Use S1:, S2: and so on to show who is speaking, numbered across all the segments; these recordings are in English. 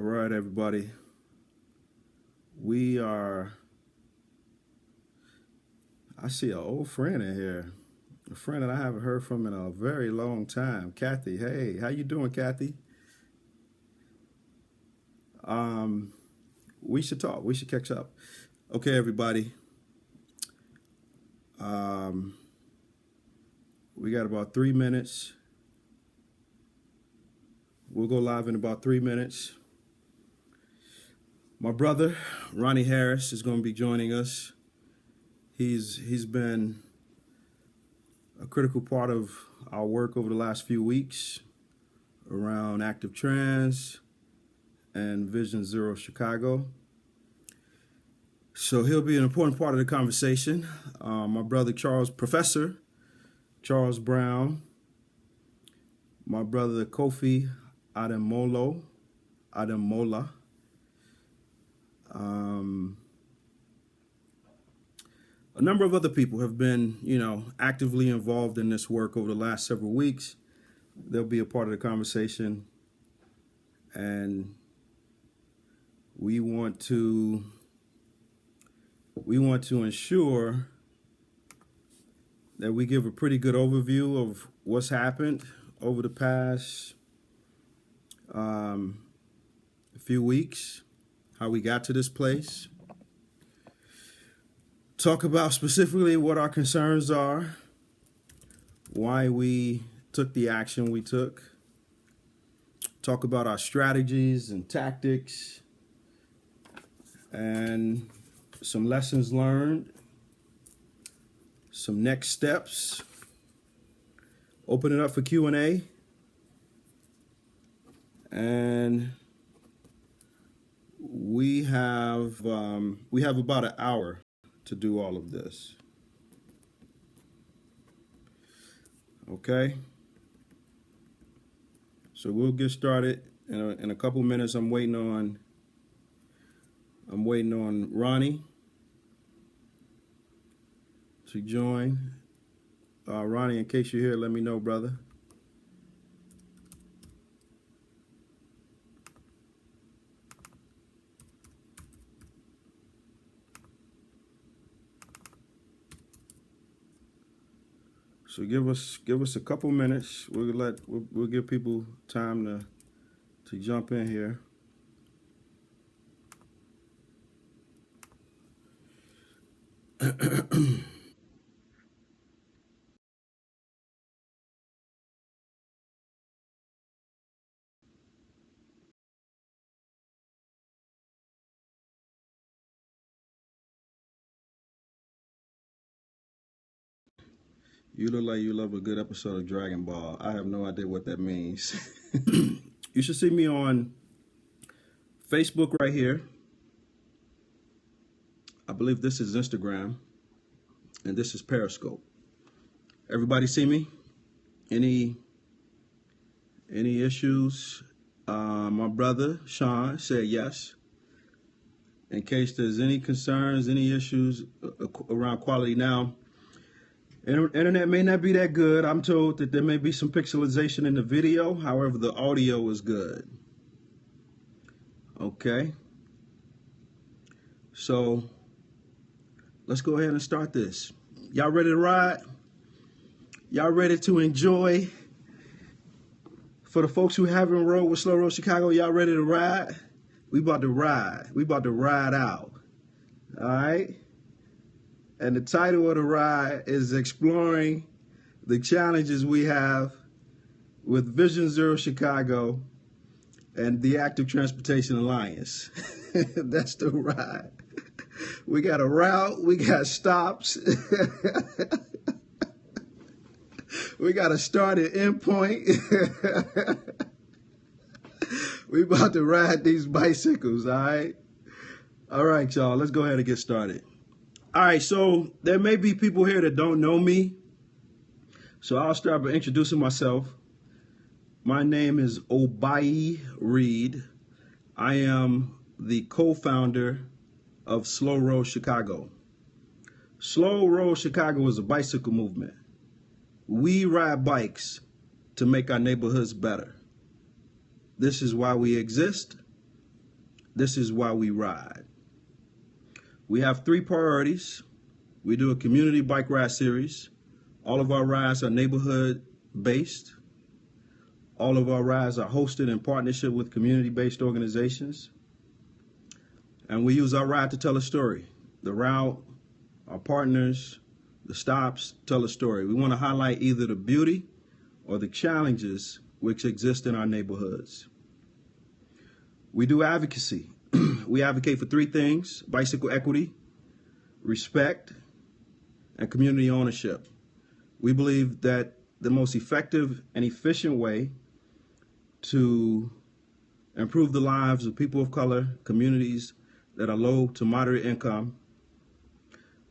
S1: right, everybody. I see an old friend in here. A friend that I haven't heard from in a very long time. Kathy, hey, how you doing, Kathy? Um, we should talk. We should catch up. Okay, everybody. Um, we got about 3 minutes. We'll go live in about 3 minutes. My brother, Ronnie Harris, is going to be joining us. He's been a critical part of our work over the last few weeks around Active Trans and Vision Zero Chicago. So he'll be an important part of the conversation. My brother Professor Charles Brown, my brother Kofi Ademola. A number of other people have been, actively involved in this work over the last several weeks. They'll be a part of the conversation, and we want to ensure that we give a pretty good overview of what's happened over the past few weeks, how we got to this place. Talk about specifically what our concerns are, why we took the action we took. Talk about our strategies and tactics and some lessons learned, some next steps. Open it up for Q&A. And we have about an hour to do all of this. Okay. So we'll get started in a couple minutes. I'm waiting on Ronnie to join. Ronnie, in case you're here, let me know, brother. So give us a couple minutes. We'll give people time to jump in here. You look like you love a good episode of Dragon Ball. I have no idea what that means. You should see me on Facebook right here. I believe this is Instagram, and this is Periscope. Everybody see me? Any issues? My brother Sean said yes. In case there's any concerns, any issues around quality. Now, internet may not be that good. I'm told that there may be some pixelization in the video. However, the audio is good. Okay. So let's go ahead and start this. Y'all ready to ride? Y'all ready to enjoy? For the folks who haven't rode with Slow Road Chicago, y'all ready to ride? We about to ride. We about to ride out. All right? And the title of the ride is exploring the challenges we have with Vision Zero Chicago and the Active Transportation Alliance. That's the ride. We got a route. We got stops. We got a start and end point. We about to ride these bicycles, all right? All right, y'all. Let's go ahead and get started. All right, so there may be people here that don't know me. So I'll start by introducing myself. My name is Obayi Reed. I am the co-founder of Slow Road Chicago. Slow Road Chicago is a bicycle movement. We ride bikes to make our neighborhoods better. This is why we exist. this is why we ride. We have 3 priorities. We do a community bike ride series. All of our rides are neighborhood based. All of our rides are hosted in partnership with community-based organizations. And we use our ride to tell a story. The route, our partners, the stops tell a story. We want to highlight either the beauty or the challenges which exist in our neighborhoods. We do advocacy. We advocate for 3 things: bicycle equity, respect, and community ownership. We believe that the most effective and efficient way to improve the lives of people of color, communities that are low to moderate income,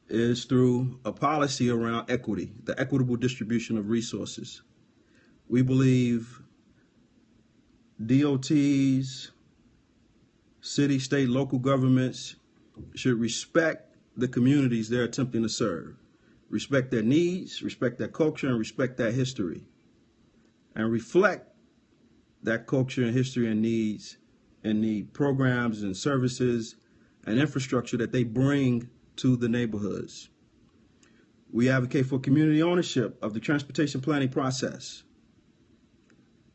S1: is through a policy around equity, the equitable distribution of resources. We believe DOTs, city, state, local governments should respect the communities they're attempting to serve, respect their needs, respect their culture, and respect their history, and reflect that culture and history and needs in the programs and services and infrastructure that they bring to the neighborhoods. We advocate for community ownership of the transportation planning process.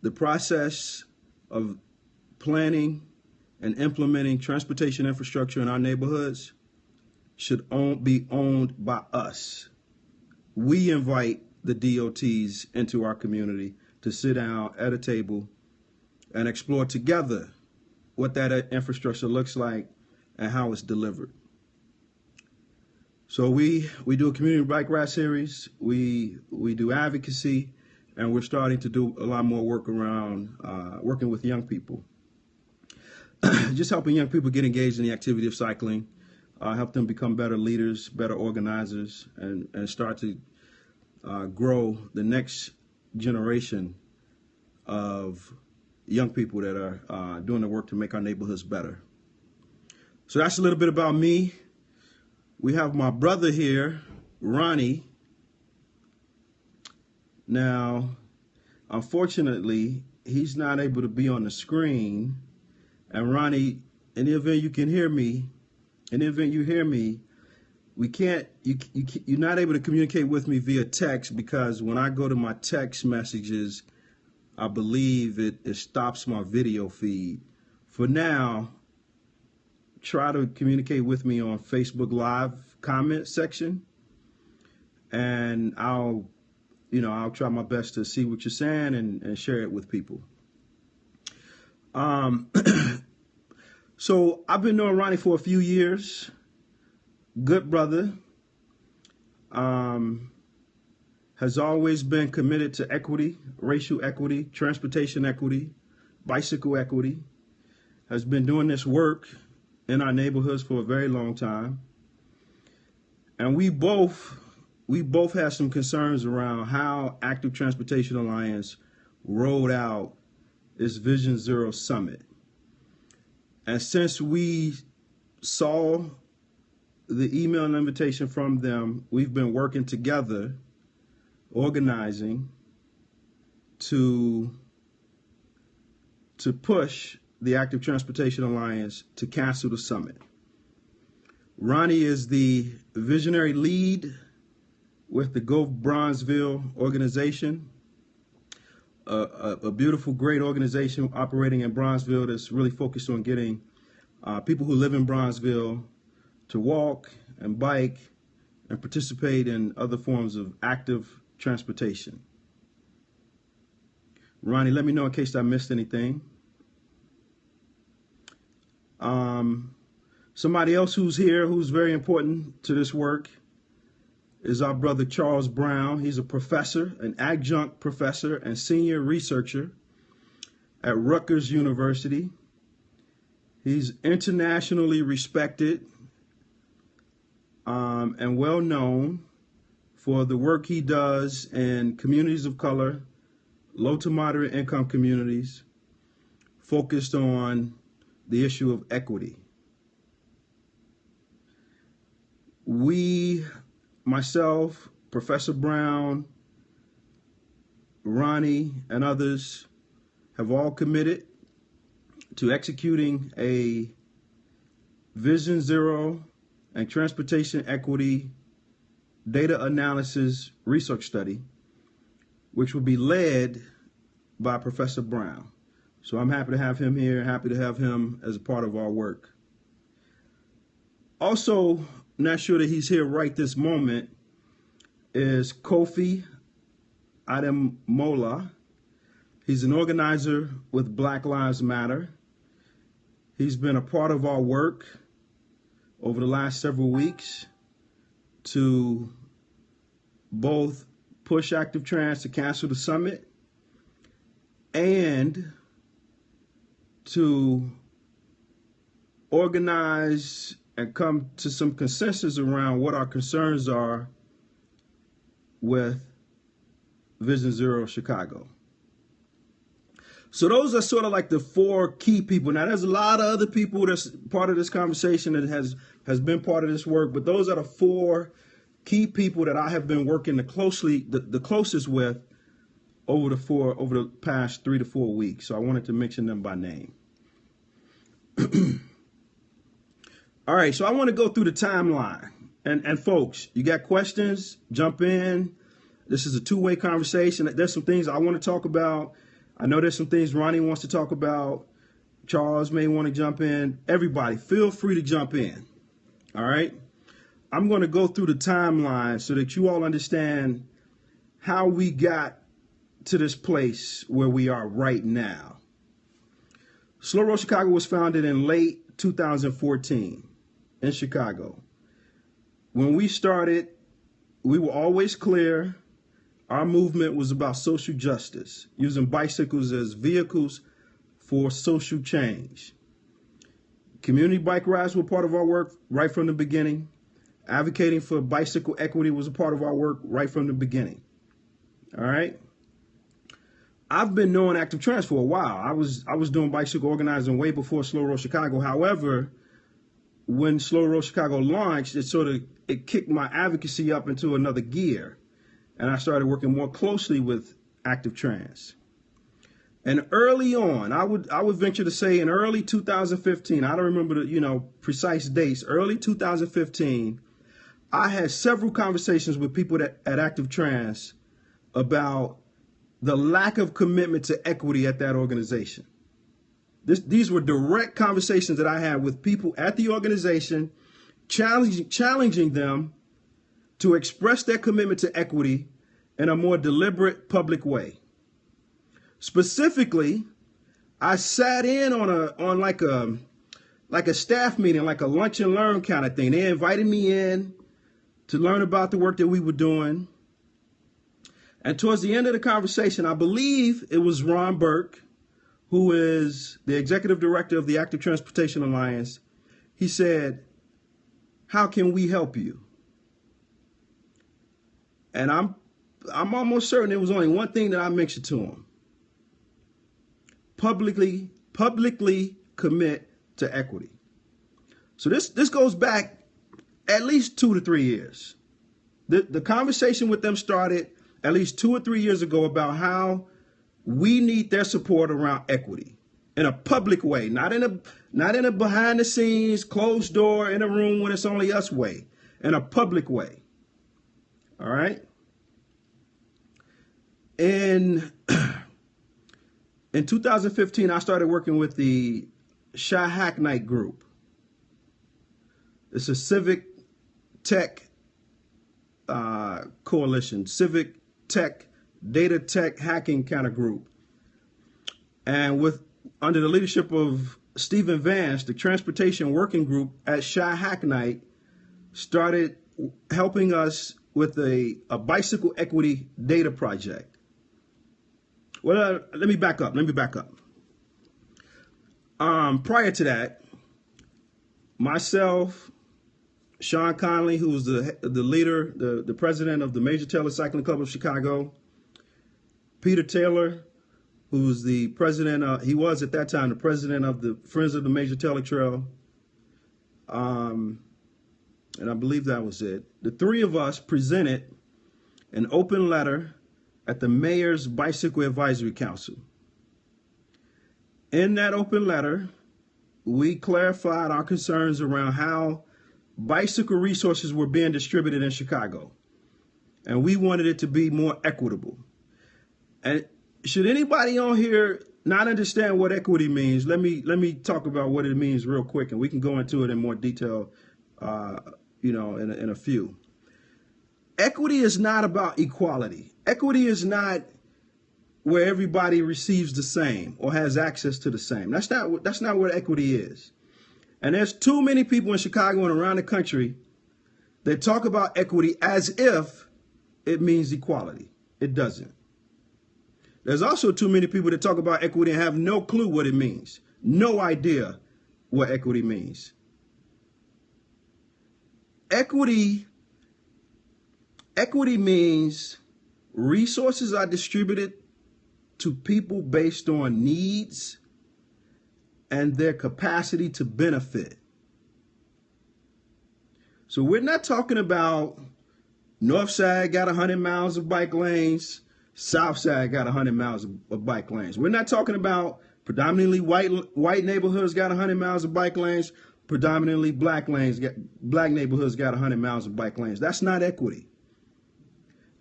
S1: The process of planning and implementing transportation infrastructure in our neighborhoods should be owned by us. We invite the DOTs into our community to sit down at a table and explore together what that infrastructure looks like and how it's delivered. So we do a community bike ride series, we do advocacy, and we're starting to do a lot more work around working with young people. Just helping young people get engaged in the activity of cycling, help them become better leaders, better organizers, and start to grow the next generation of young people that are doing the work to make our neighborhoods better. So that's a little bit about me. We have my brother here, Ronnie. Now, unfortunately, he's not able to be on the screen. And Ronnie, in the event you can hear me, in the event you hear me, you're not able to communicate with me via text, because when I go to my text messages, I believe it stops my video feed. For now, try to communicate with me on Facebook Live comment section, and I'll try my best to see what you're saying and share it with people. So I've been knowing Ronnie for a few years. Good brother. Has always been committed to equity, racial equity, transportation equity, bicycle equity. Has been doing this work in our neighborhoods for a very long time. And we both had some concerns around how Active Transportation Alliance rolled out its Vision Zero Summit. And since we saw the email and invitation from them, we've been working together, organizing to push the Active Transportation Alliance to cancel the summit. Ronnie is the visionary lead with the Go Bronzeville organization, a beautiful, great organization operating in Bronzeville that's really focused on getting people who live in Bronzeville to walk and bike and participate in other forms of active transportation. Ronnie, let me know in case I missed anything. Somebody else who's here who's very important to this work is our brother Charles Brown. He's a professor, an adjunct professor and senior researcher at Rutgers University. He's internationally respected and well known for the work he does in communities of color, low to moderate income communities, focused on the issue of equity. We, myself, Professor Brown, Ronnie, and others have all committed to executing a Vision Zero and Transportation Equity Data Analysis Research Study, which will be led by Professor Brown. So I'm happy to have him here, happy to have him as a part of our work. Also, not sure that he's here right this moment, is Kofi Ademola. He's an organizer with Black Lives Matter. He's been a part of our work over the last several weeks to both push Active Trans to cancel the summit and to organize and come to some consensus around what our concerns are with Vision Zero Chicago. So those are sort of like the four key people. Now, there's a lot of other people that's part of this conversation that has been part of this work, but those are the four key people that I have been working the closest with over the past 3 to 4 weeks. So I wanted to mention them by name. All right, so I want to go through the timeline. And folks, you got questions, jump in. This is a two-way conversation. There's some things I want to talk about. I know there's some things Ronnie wants to talk about. Charles may want to jump in. Everybody, feel free to jump in. All right? I'm going to go through the timeline so that you all understand how we got to this place where we are right now. Slow Road Chicago was founded in late 2014 in Chicago. When we started, we were always clear. Our movement was about social justice, using bicycles as vehicles for social change. Community bike rides were part of our work right from the beginning. Advocating for bicycle equity was a part of our work right from the beginning. All right. I've been knowing Active Trans for a while. I was doing bicycle organizing way before Slow Road Chicago. However, when Slow Road Chicago launched, it kicked my advocacy up into another gear. And I started working more closely with Active Trans. And early on, I would venture to say in early 2015, I don't remember the precise dates, early 2015, I had several conversations with people at Active Trans about the lack of commitment to equity at that organization. These were direct conversations that I had with people at the organization, challenging them to express their commitment to equity in a more deliberate public way. Specifically, I sat in on like a staff meeting, like a lunch and learn kind of thing. They invited me in to learn about the work that we were doing. And towards the end of the conversation, I believe it was Ron Burke, who is the executive director of the Active Transportation Alliance. He said, "How can we help you?" And I'm almost certain there was only one thing that I mentioned to him. Publicly commit to equity. So this goes back at least 2 to 3 years. The conversation with them started at least 2 or 3 years ago about how we need their support around equity in a public way, not in a behind the scenes, closed door in a room when it's only us way, in a public way. All right. In 2015, I started working with the Chi-Hack-Night group. It's a civic tech coalition, civic tech, data tech hacking kind of group. And under the leadership of Stephen Vance, the transportation working group at Chi-Hack-Night started helping us with a bicycle equity data project. Well, let me back up. Prior to that, myself, Sean Conley, who was the leader, the president of the Major Taylor Cycling Club of Chicago, Peter Taylor, who was the president, he was at that time the president of the Friends of the Major Taylor Trail, and I believe that was it. The three of us presented an open letter at the Mayor's Bicycle Advisory Council. In that open letter, we clarified our concerns around how bicycle resources were being distributed in Chicago. And we wanted it to be more equitable. And should anybody on here not understand what equity means, let me talk about what it means real quick, and we can go into it in more detail, in a few. Equity is not about equality. Equity is not where everybody receives the same or has access to the same. That's not what equity is. And there's too many people in Chicago and around the country that talk about equity as if it means equality. It doesn't. There's also too many people that talk about equity and have no clue what it means. No idea what equity means. Equity means resources are distributed to people based on needs and their capacity to benefit. So we're not talking about North Side got 100 miles of bike lanes, South Side got 100 miles of bike lanes. We're not talking about predominantly white neighborhoods got 100 miles of bike lanes, predominantly black neighborhoods got 100 miles of bike lanes. That's not equity.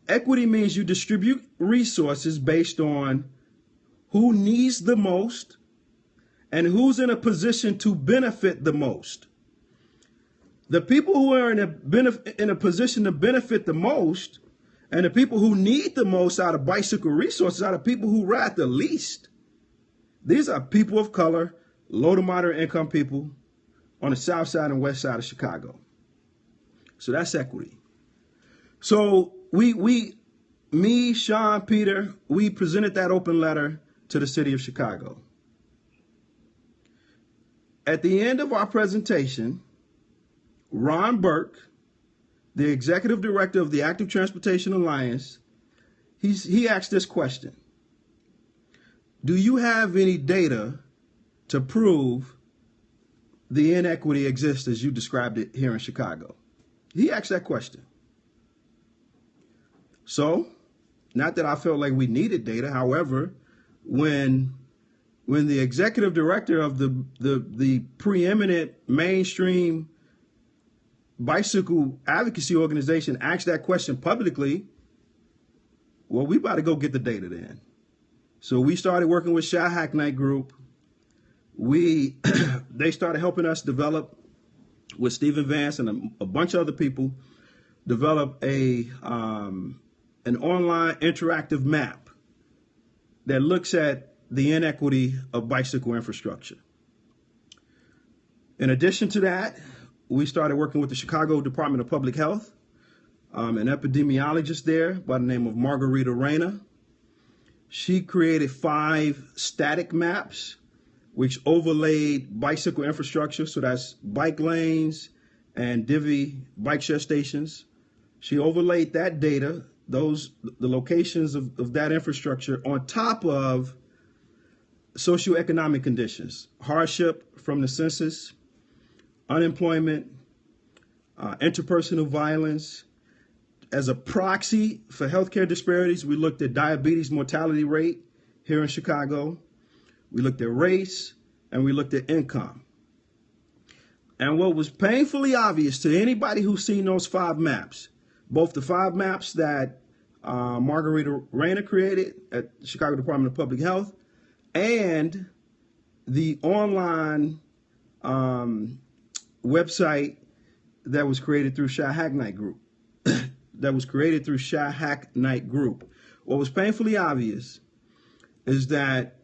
S1: Equity means you distribute resources based on who needs the most and who's in a position to benefit the most. The people who are in a position to benefit the most and the people who need the most out of bicycle resources are the people who ride the least. These are people of color, low to moderate income people on the south side and west side of Chicago. So that's equity. So me, Sean, Peter, we presented that open letter to the city of Chicago. At the end of our presentation, Ron Burke, the executive director of the Active Transportation Alliance, he asked this question: do you have any data to prove the inequity exists as you described it here in Chicago? He asked that question. So, not that I felt like we needed data. However, when the executive director of the preeminent mainstream bicycle advocacy organization asked that question publicly, well, we about to go get the data then. So we started working with Chi-Hack-Night Group. They started helping us develop, with Stephen Vance and a bunch of other people, develop an online interactive map that looks at the inequity of bicycle infrastructure. In addition to that, we started working with the Chicago Department of Public Health, an epidemiologist there by the name of Margarita Reyna. She created 5 static maps which overlaid bicycle infrastructure, so that's bike lanes and divvy bike share stations. She overlaid that data, the locations of that infrastructure, on top of socioeconomic conditions, hardship from the census, unemployment, interpersonal violence. As a proxy for healthcare disparities, we looked at diabetes mortality rate here in Chicago. We looked at race, and we looked at income. And what was painfully obvious to anybody who's seen those 5 maps, both the 5 maps that Margarita Reyna created at the Chicago Department of Public Health and the online website that was created through Chi-Hack-Night Group. What was painfully obvious is that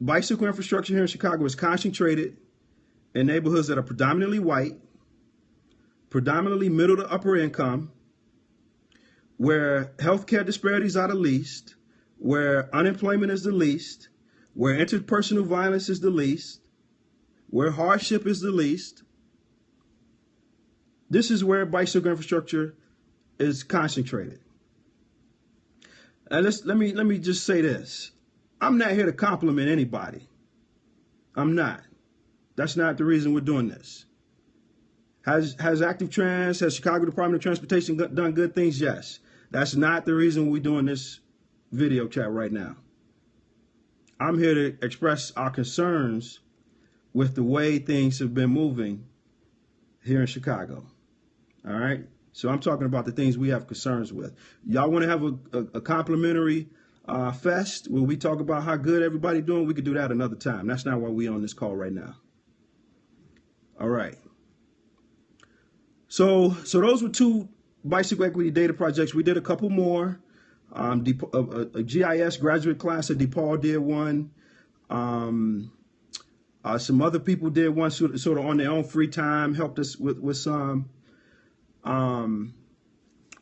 S1: bicycle infrastructure here in Chicago is concentrated in neighborhoods that are predominantly white, predominantly middle to upper income, where healthcare disparities are the least, where unemployment is the least, where interpersonal violence is the least, where hardship is the least. This is where bicycle infrastructure is concentrated. And let me just say this. I'm not here to compliment anybody. I'm not. That's not the reason we're doing this. Has Chicago Department of Transportation done good things? Yes. That's not the reason we're doing this video chat right now. I'm here to express our concerns with the way things have been moving here in Chicago. All right. So I'm talking about the things we have concerns with. Y'all want to have a complimentary fest where we talk about how good everybody doing? We could do that another time. That's not why we on this call right now. All right. So those were 2 bicycle equity data projects. We did a couple more. A GIS graduate class at DePaul did one. Some other people did one sort of on their own free time, helped us with some.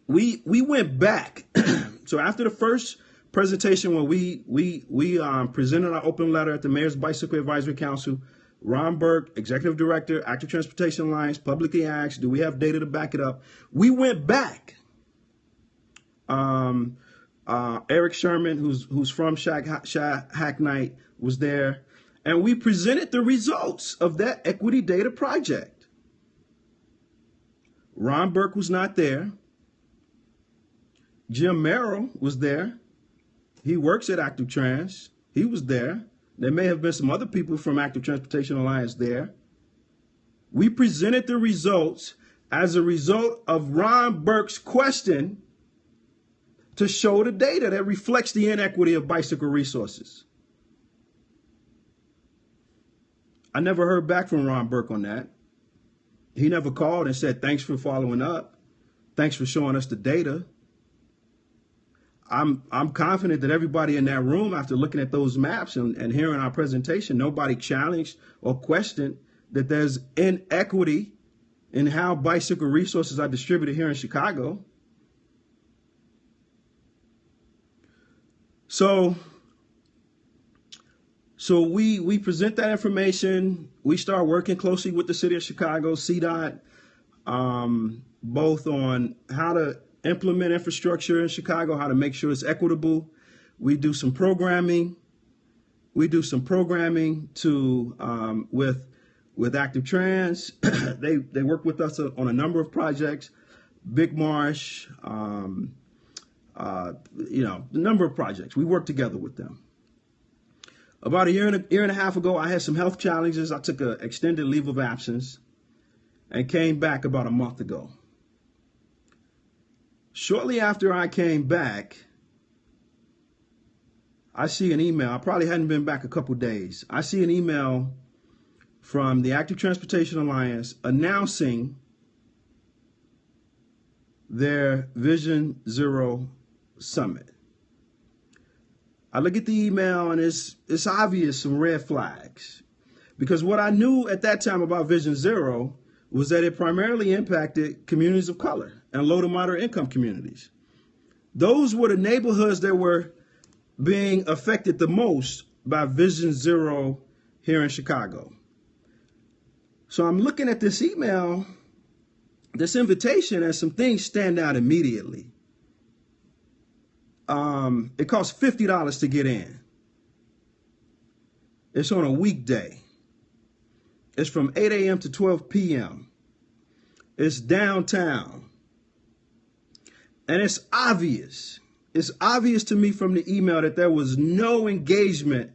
S1: We went back. So after the first presentation, when we presented our open letter at the Mayor's Bicycle Advisory Council, Ron Burke, Executive Director, Active Transportation Alliance, publicly asked, do we have data to back it up? We went back. Eric Sherman, who's from Hacknight, was there, and we presented the results of that equity data project. Ron Burke was not there. Jim Merrill was there. He works at Active Trans. He was there. There may have been some other people from Active Transportation Alliance there. We presented the results as a result of Ron Burke's question to show the data that reflects the inequity of bicycle resources. I never heard back from Ron Burke on that. He never called and said, thanks for following up. Thanks for showing us the data. I'm confident that everybody in that room, after looking at those maps and hearing our presentation, nobody challenged or questioned that there's inequity in how bicycle resources are distributed here in Chicago. So we present that information. We start working closely with the city of Chicago, CDOT, both on how to implement infrastructure in Chicago, how to make sure it's equitable. We do some programming. To with Active Trans. they work with us on a number of projects, Big Marsh, a number of projects. We work together with them. About a year and a half ago, I had some health challenges. I took an extended leave of absence and came back about a month ago. Shortly after I came back, I see an email. I probably hadn't been back a couple days. I see an email from the Active Transportation Alliance announcing their Vision Zero Summit. I look at the email and it's obvious some red flags, because what I knew at that time about Vision Zero was that it primarily impacted communities of color and low to moderate income communities. Those were the neighborhoods that were being affected the most by Vision Zero here in Chicago. So I'm looking at this email, this invitation, and some things stand out immediately. It costs $50 to get in. It's on a weekday. It's from 8 a.m. to 12 p.m. It's downtown. And it's obvious. It's obvious to me from the email that there was no engagement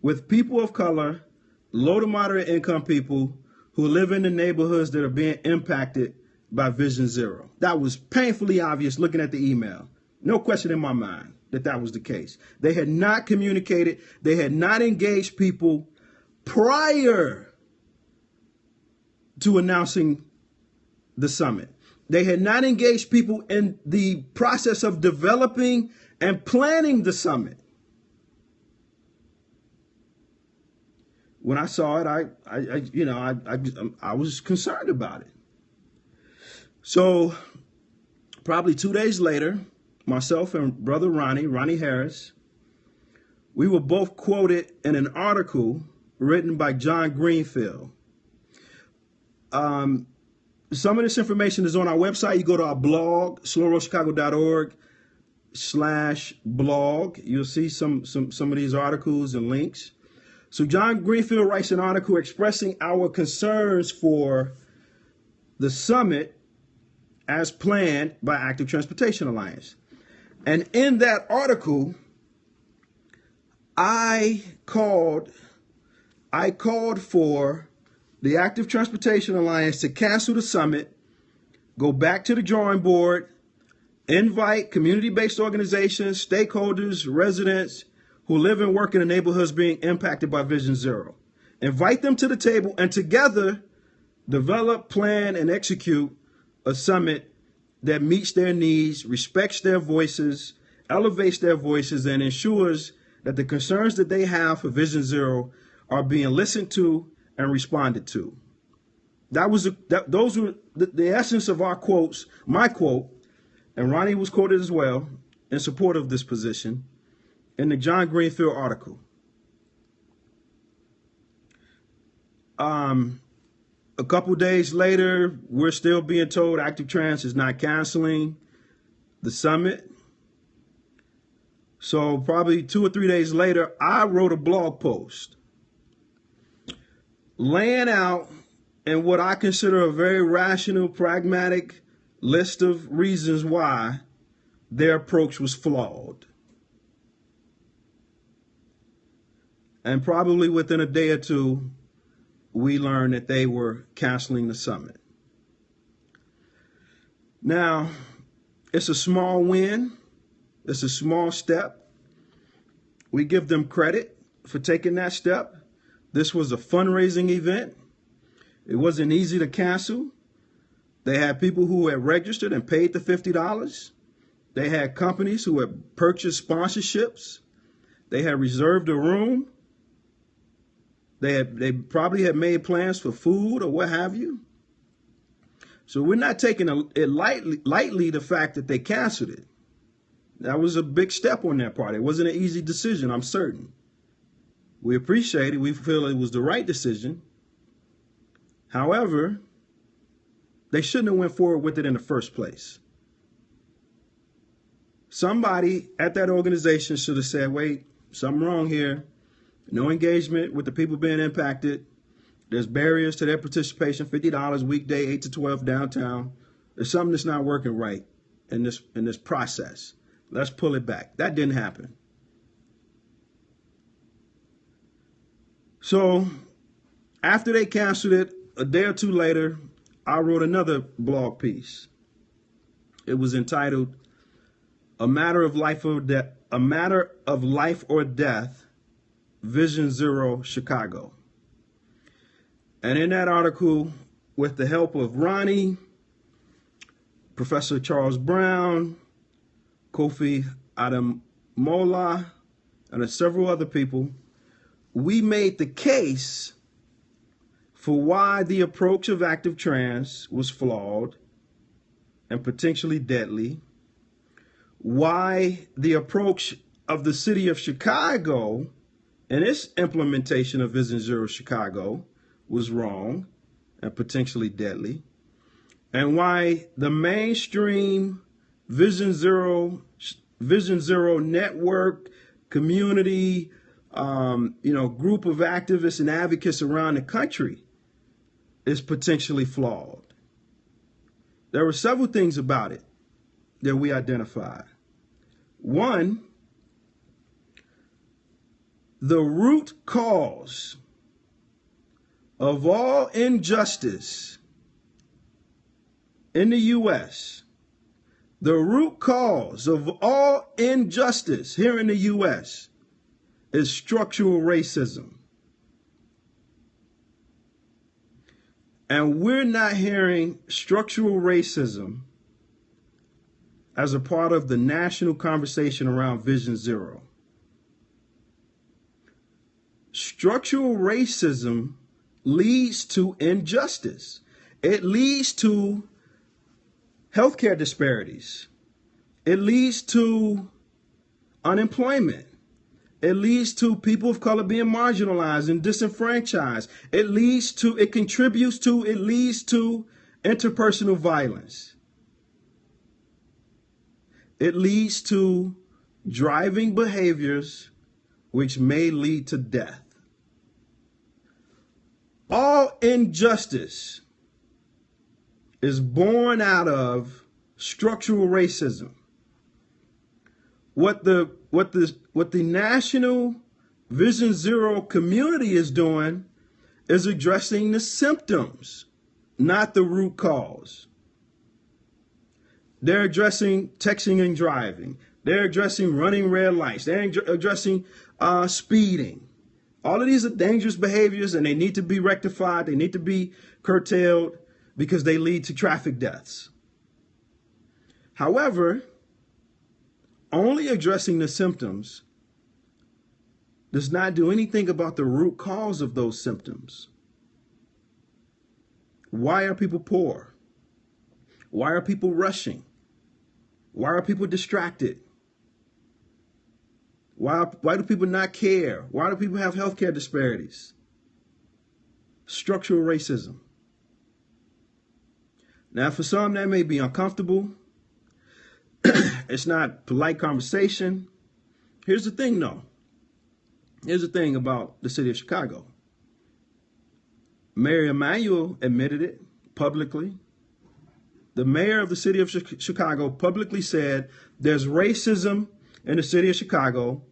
S1: with people of color, low to moderate income people who live in the neighborhoods that are being impacted by Vision Zero. That was painfully obvious looking at the email. No question in my mind that that was the case. They had not communicated. They had not engaged people prior to announcing the summit. They had not engaged people in the process of developing and planning the summit. When I saw it, I was concerned about it. So probably 2 days later, myself and brother Ronnie Harris, we were both quoted in an article written by John Greenfield. Some of this information is on our website. You go to our blog, slowroadchicago.org/blog. You'll see some of these articles and links. So John Greenfield writes an article expressing our concerns for the summit as planned by Active Transportation Alliance. And in that article, I I called for the Active Transportation Alliance to cancel the summit, go back to the drawing board, invite community-based organizations, stakeholders, residents who live and work in the neighborhoods being impacted by Vision Zero. Invite them to the table and together develop, plan, and execute a summit that meets their needs, respects their voices, elevates their voices, and ensures that the concerns that they have for Vision Zero are being listened to and responded to. Those were the essence of our quotes, my quote, and Ronnie was quoted as well in support of this position in the John Greenfield article. A couple days later, we're still being told Active Trans is not canceling the summit. So probably 2 or 3 days later, I wrote a blog post laying out in what I consider a very rational, pragmatic list of reasons why their approach was flawed. And probably within a day or two, we learned that they were canceling the summit. Now, it's a small win. It's a small step. We give them credit for taking that step. This was a fundraising event. It wasn't easy to cancel. They had people who had registered and paid the $50. They had companies who had purchased sponsorships. They had reserved a room. They probably had made plans for food or what have you. So we're not taking it lightly the fact that they canceled it. That was a big step on their part. It wasn't an easy decision, I'm certain. We appreciate it. We feel it was the right decision. However, they shouldn't have went forward with it in the first place. Somebody at that organization should have said, wait, something wrong here. No engagement with the people being impacted. There's barriers to their participation, $50 weekday, 8 to 12 downtown. There's something that's not working right in this process. Let's pull it back. That didn't happen. So after they canceled it, a day or two later, I wrote another blog piece. It was entitled, A Matter of Life or Death, Vision Zero Chicago. And in that article, with the help of Ronnie, Professor Charles Brown, Kofi Ademola, and several other people, we made the case for why the approach of Active Trans was flawed and potentially deadly, why the approach of the city of Chicago and its implementation of Vision Zero Chicago was wrong and potentially deadly, and why the mainstream Vision Zero network, community, group of activists and advocates around the country is potentially flawed. There were several things about it that we identified. One, the root cause of all injustice in the U.S., the root cause of all injustice here in the U.S. is structural racism. And we're not hearing structural racism as a part of the national conversation around Vision Zero. Structural racism leads to injustice. It leads to healthcare disparities. It leads to unemployment. It leads to people of color being marginalized and disenfranchised. It leads to interpersonal violence. It leads to driving behaviors which may lead to death. All injustice is born out of structural racism. What the national Vision Zero community is doing is addressing the symptoms, not the root cause. They're addressing texting and driving. They're addressing running red lights. They're addressing speeding. All of these are dangerous behaviors, and they need to be rectified. They need to be curtailed because they lead to traffic deaths. However, only addressing the symptoms does not do anything about the root cause of those symptoms. Why are people poor? Why are people rushing? Why are people distracted? Why do people not care? Why do people have healthcare disparities? Structural racism. Now, for some, that may be uncomfortable. It's not polite conversation. Here's the thing, though. Here's the thing about the city of Chicago. Mayor Emanuel admitted it publicly. The mayor of the city of Chicago publicly said there's racism in the city of Chicago,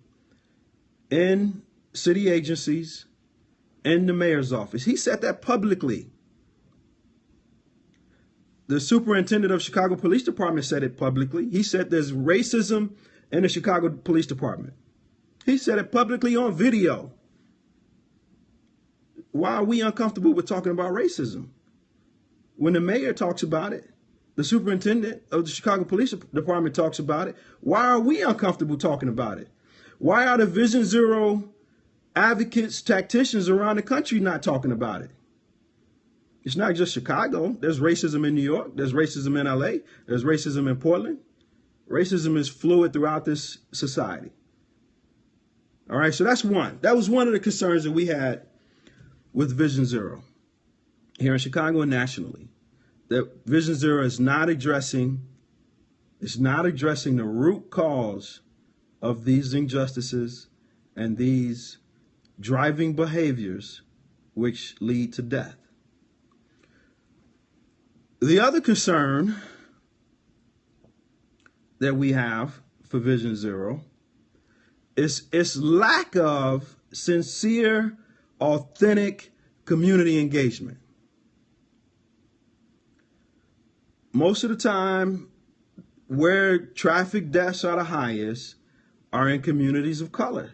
S1: in city agencies, in the mayor's office. He said that publicly. The superintendent of Chicago Police Department said it publicly. He said there's racism in the Chicago Police Department. He said it publicly on video. Why are we uncomfortable with talking about racism? When the mayor talks about it, the superintendent of the Chicago Police Department talks about it, why are we uncomfortable talking about it? Why are the Vision Zero advocates, tacticians around the country not talking about it? It's not just Chicago. There's racism in New York. There's racism in LA. There's racism in Portland. Racism is fluid throughout this society. All right, so that's one. That was one of the concerns that we had with Vision Zero here in Chicago and nationally. That Vision Zero is not addressing the root cause of these injustices and these driving behaviors which lead to death. The other concern that we have for Vision Zero is its lack of sincere, authentic community engagement. Most of the time, where traffic deaths are the highest are in communities of color.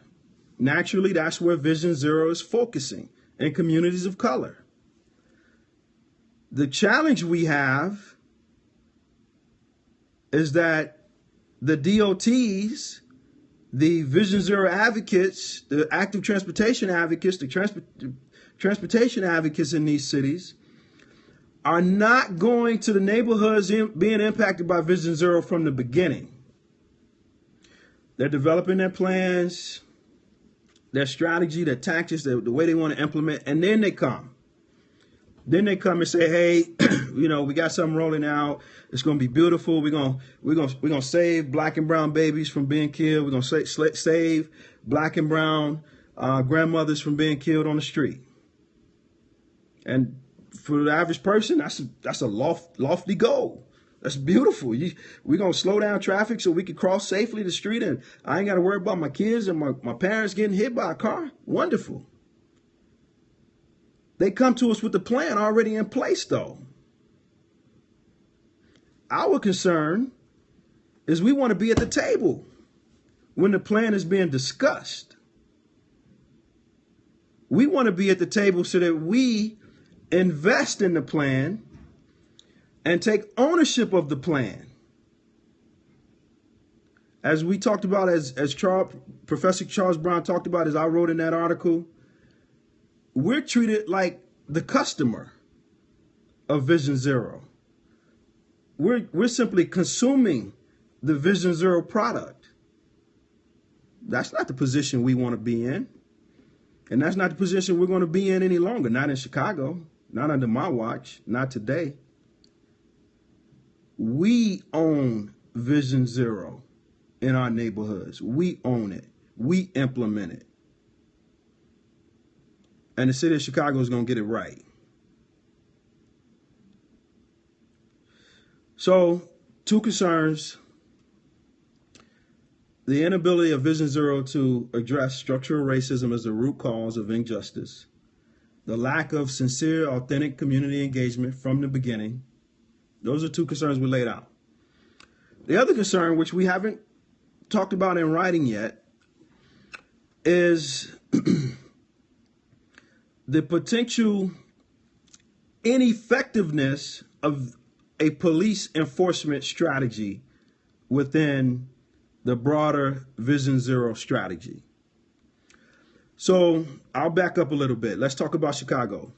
S1: Naturally, that's where Vision Zero is focusing, in communities of color. The challenge we have is that the DOTs, the Vision Zero advocates, the active transportation advocates, the transportation advocates in these cities are not going to the neighborhoods being impacted by Vision Zero from the beginning. They're developing their plans, their strategy, their tactics, the way they want to implement, and then they come. Then they come and say, "Hey, we got something rolling out. It's going to be beautiful. We're going to save black and brown babies from being killed. We're going to save black and brown grandmothers from being killed on the street." And for the average person, that's a lofty goal. That's beautiful. We're going to slow down traffic so we can cross safely the street, and I ain't got to worry about my kids and my parents getting hit by a car. Wonderful. They come to us with the plan already in place, though. Our concern is we want to be at the table when the plan is being discussed. We want to be at the table so that we invest in the plan and take ownership of the plan. As we talked about, as Professor Charles Brown talked about, as I wrote in that article, we're treated like the customer of Vision Zero. We're simply consuming the Vision Zero product. That's not the position we want to be in. And that's not the position we're going to be in any longer. Not in Chicago, not under my watch, not today. We own Vision Zero in our neighborhoods. We own it. We implement it. And the city of Chicago is going to get it right. So, two concerns. The inability of Vision Zero to address structural racism as the root cause of injustice, the lack of sincere, authentic community engagement from the beginning. Those are two concerns we laid out. The other concern, which we haven't talked about in writing yet, is the potential ineffectiveness of a police enforcement strategy within the broader Vision Zero strategy. So I'll back up a little bit. Let's talk about Chicago.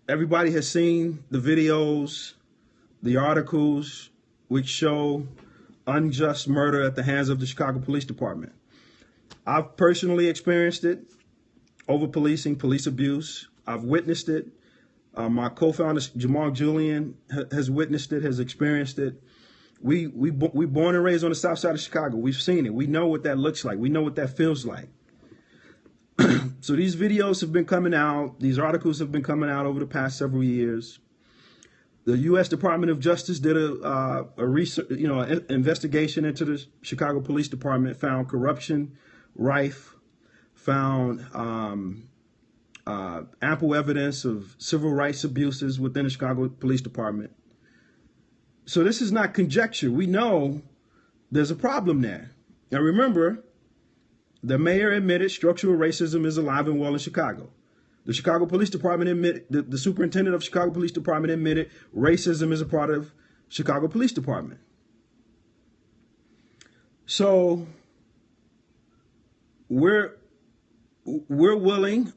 S1: Everybody has seen the videos, the articles, which show unjust murder at the hands of the Chicago Police Department. I've personally experienced it, over-policing, police abuse. I've witnessed it. My co-founder, Jamal Julian, has witnessed it, has experienced it. We born and raised on the south side of Chicago. We've seen it. We know what that looks like. We know what that feels like. So these videos have been coming out. These articles have been coming out over the past several years. The U.S. Department of Justice did a research, investigation into the Chicago Police Department, found corruption rife, found ample evidence of civil rights abuses within the Chicago Police Department. So this is not conjecture. We know there's a problem there. Now remember, the mayor admitted structural racism is alive and well in Chicago. The Chicago Police Department admitted, the superintendent of Chicago Police Department admitted racism is a part of Chicago Police Department. So we're willing,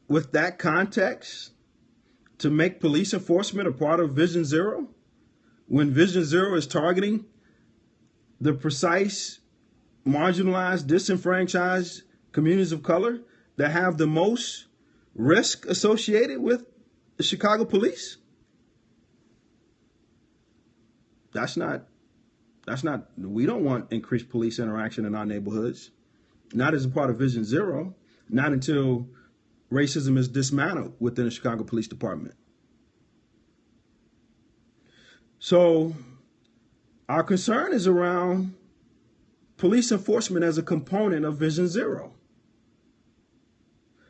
S1: with that context, to make police enforcement a part of Vision Zero, when Vision Zero is targeting the precise, marginalized, disenfranchised communities of color that have the most risk associated with the Chicago police. That's not, we don't want increased police interaction in our neighborhoods. Not as a part of Vision Zero, not until racism is dismantled within the Chicago Police Department. So our concern is around police enforcement as a component of Vision Zero.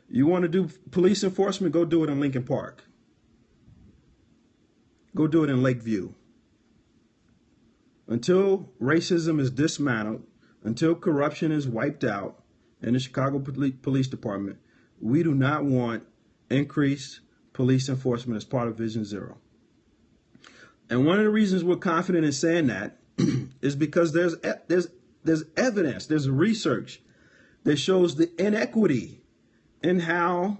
S1: You want to do police enforcement, go do it in Lincoln Park. Go do it in Lakeview. Until racism is dismantled, until corruption is wiped out in the Chicago Police Department, we do not want increased police enforcement as part of Vision Zero. And one of the reasons we're confident in saying that is because there's evidence, there's research that shows the inequity in how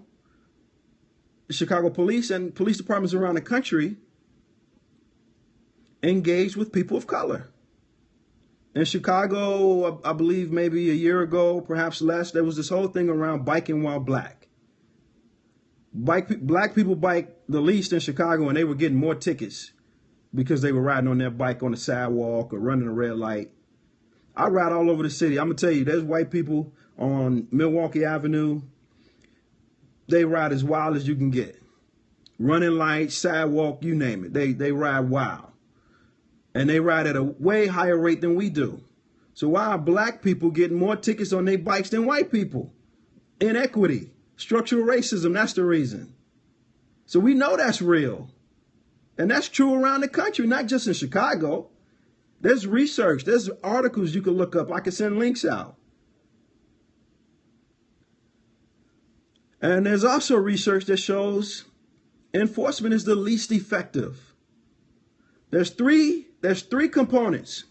S1: Chicago police and police departments around the country engage with people of color. In Chicago, I believe maybe a year ago, perhaps less, there was this whole thing around biking while black. Black people bike the least in Chicago, and they were getting more tickets because they were riding on their bike on the sidewalk or running a red light. I ride all over the city. I'm going to tell you, there's white people on Milwaukee Avenue. They ride as wild as you can get. Running lights, sidewalk, you name it. They ride wild. And they ride at a way higher rate than we do. So why are black people getting more tickets on their bikes than white people? Inequity, structural racism, that's the reason. So we know that's real. And that's true around the country, not just in Chicago. There's research, there's articles you can look up. I can send links out. And there's also research that shows enforcement is the least effective. There's three components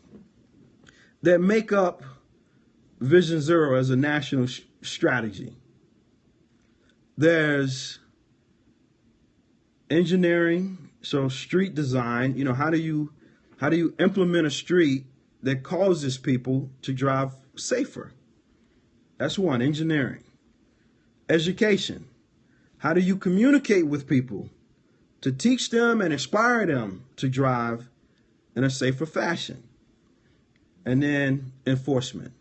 S1: that make up Vision Zero as a national strategy. There's engineering, so street design. How do you implement a street that causes people to drive safer? That's one, engineering. Education. How do you communicate with people to teach them and inspire them to drive in a safer fashion? And then enforcement.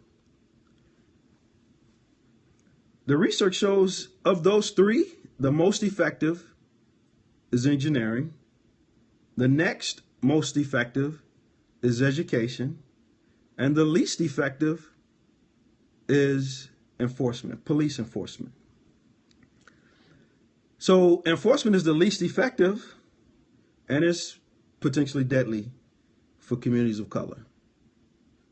S1: The research shows of those three, the most effective is engineering. The next most effective is education, and the least effective is enforcement, police enforcement. So enforcement is the least effective, and it's potentially deadly for communities of color,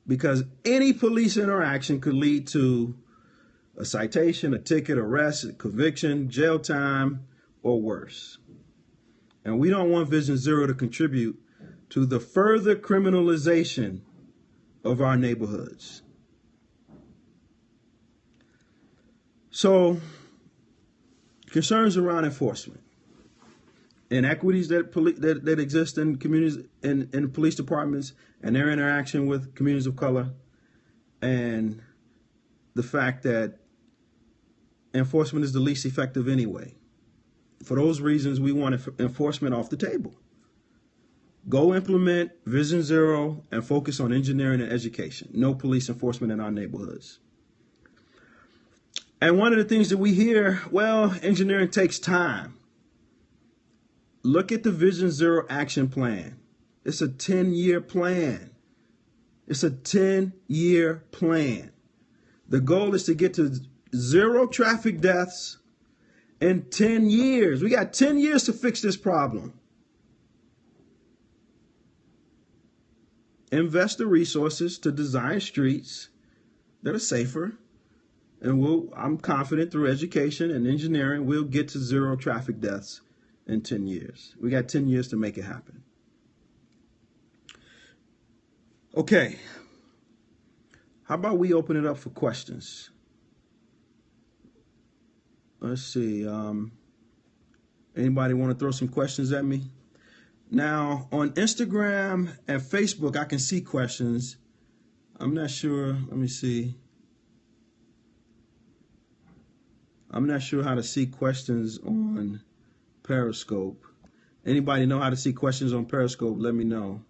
S1: because any police interaction could lead to a citation, a ticket, arrest, a conviction, jail time, or worse. And we don't want Vision Zero to contribute to the further criminalization of our neighborhoods. So, concerns around enforcement, inequities that exist in communities, in police departments, and their interaction with communities of color, and the fact that enforcement is the least effective anyway. For those reasons, we want enforcement off the table. Go implement Vision Zero and focus on engineering and education. No police enforcement in our neighborhoods. And one of the things that we hear, well, engineering takes time. Look at the Vision Zero action plan. It's a 10-year plan. It's a 10-year plan. The goal is to get to 0 traffic deaths in 10 years. We got 10 years to fix this problem. Invest the resources to design streets that are safer. And I'm confident through education and engineering, we'll get to 0 traffic deaths in 10 years. We got 10 years to make it happen. Okay. How about we open it up for questions? Let's see. Anybody want to throw some questions at me? Now, on Instagram and Facebook, I can see questions. I'm not sure. Let me see. I'm not sure how to see questions on Periscope. Anybody know how to see questions on Periscope? Let me know.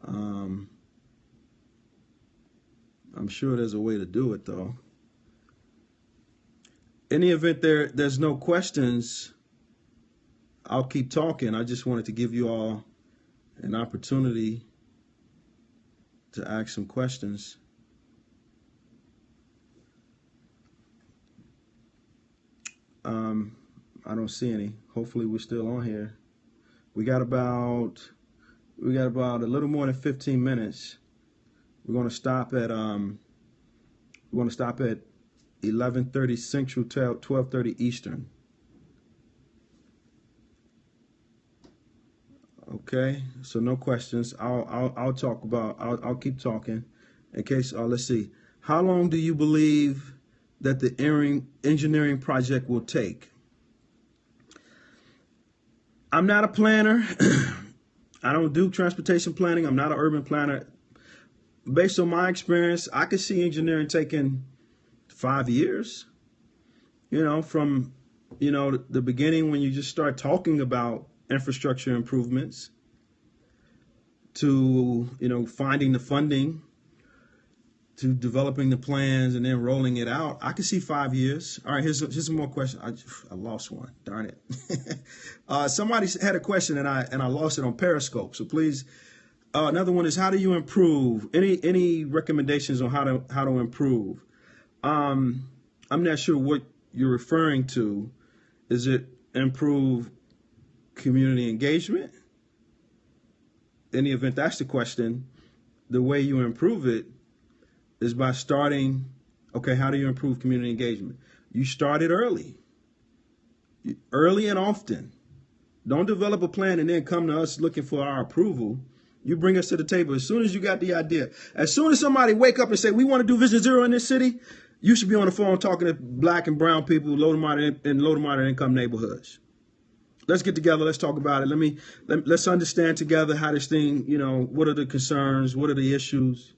S1: I'm sure there's a way to do it, though. In the event there's no questions, I'll keep talking. I just wanted to give you all an opportunity to ask some questions. I don't see any. Hopefully we're still on here. We got about a little more than 15 minutes. We're going to stop at 11:30 Central, 12:30 Eastern. Okay, so no questions. I'll keep talking. In case, let's see. How long do you believe that the engineering project will take? I'm not a planner. I don't do transportation planning. I'm not an urban planner. Based on my experience, I could see engineering taking 5 years. From the beginning, when you just start talking about infrastructure improvements, to finding the funding, to developing the plans, and then rolling it out. I could see 5 years. All right, here's some more questions. I lost one. Darn it. Somebody had a question and I lost it on Periscope. So please, another one is, how do you improve? Any recommendations on how to improve? I'm not sure what you're referring to. Is it improve community engagement? In the event that's the question, the way you improve it is by starting, okay, how do you improve community engagement? You start it early and often. Don't develop a plan and then come to us looking for our approval. You bring us to the table as soon as you got the idea. As soon as somebody wake up and say, we want to do Vision Zero in this city, you should be on the phone talking to black and brown people, low to moderate income neighborhoods. Let's get together. Let's talk about it. Let's understand together how this thing, what are the concerns? What are the issues?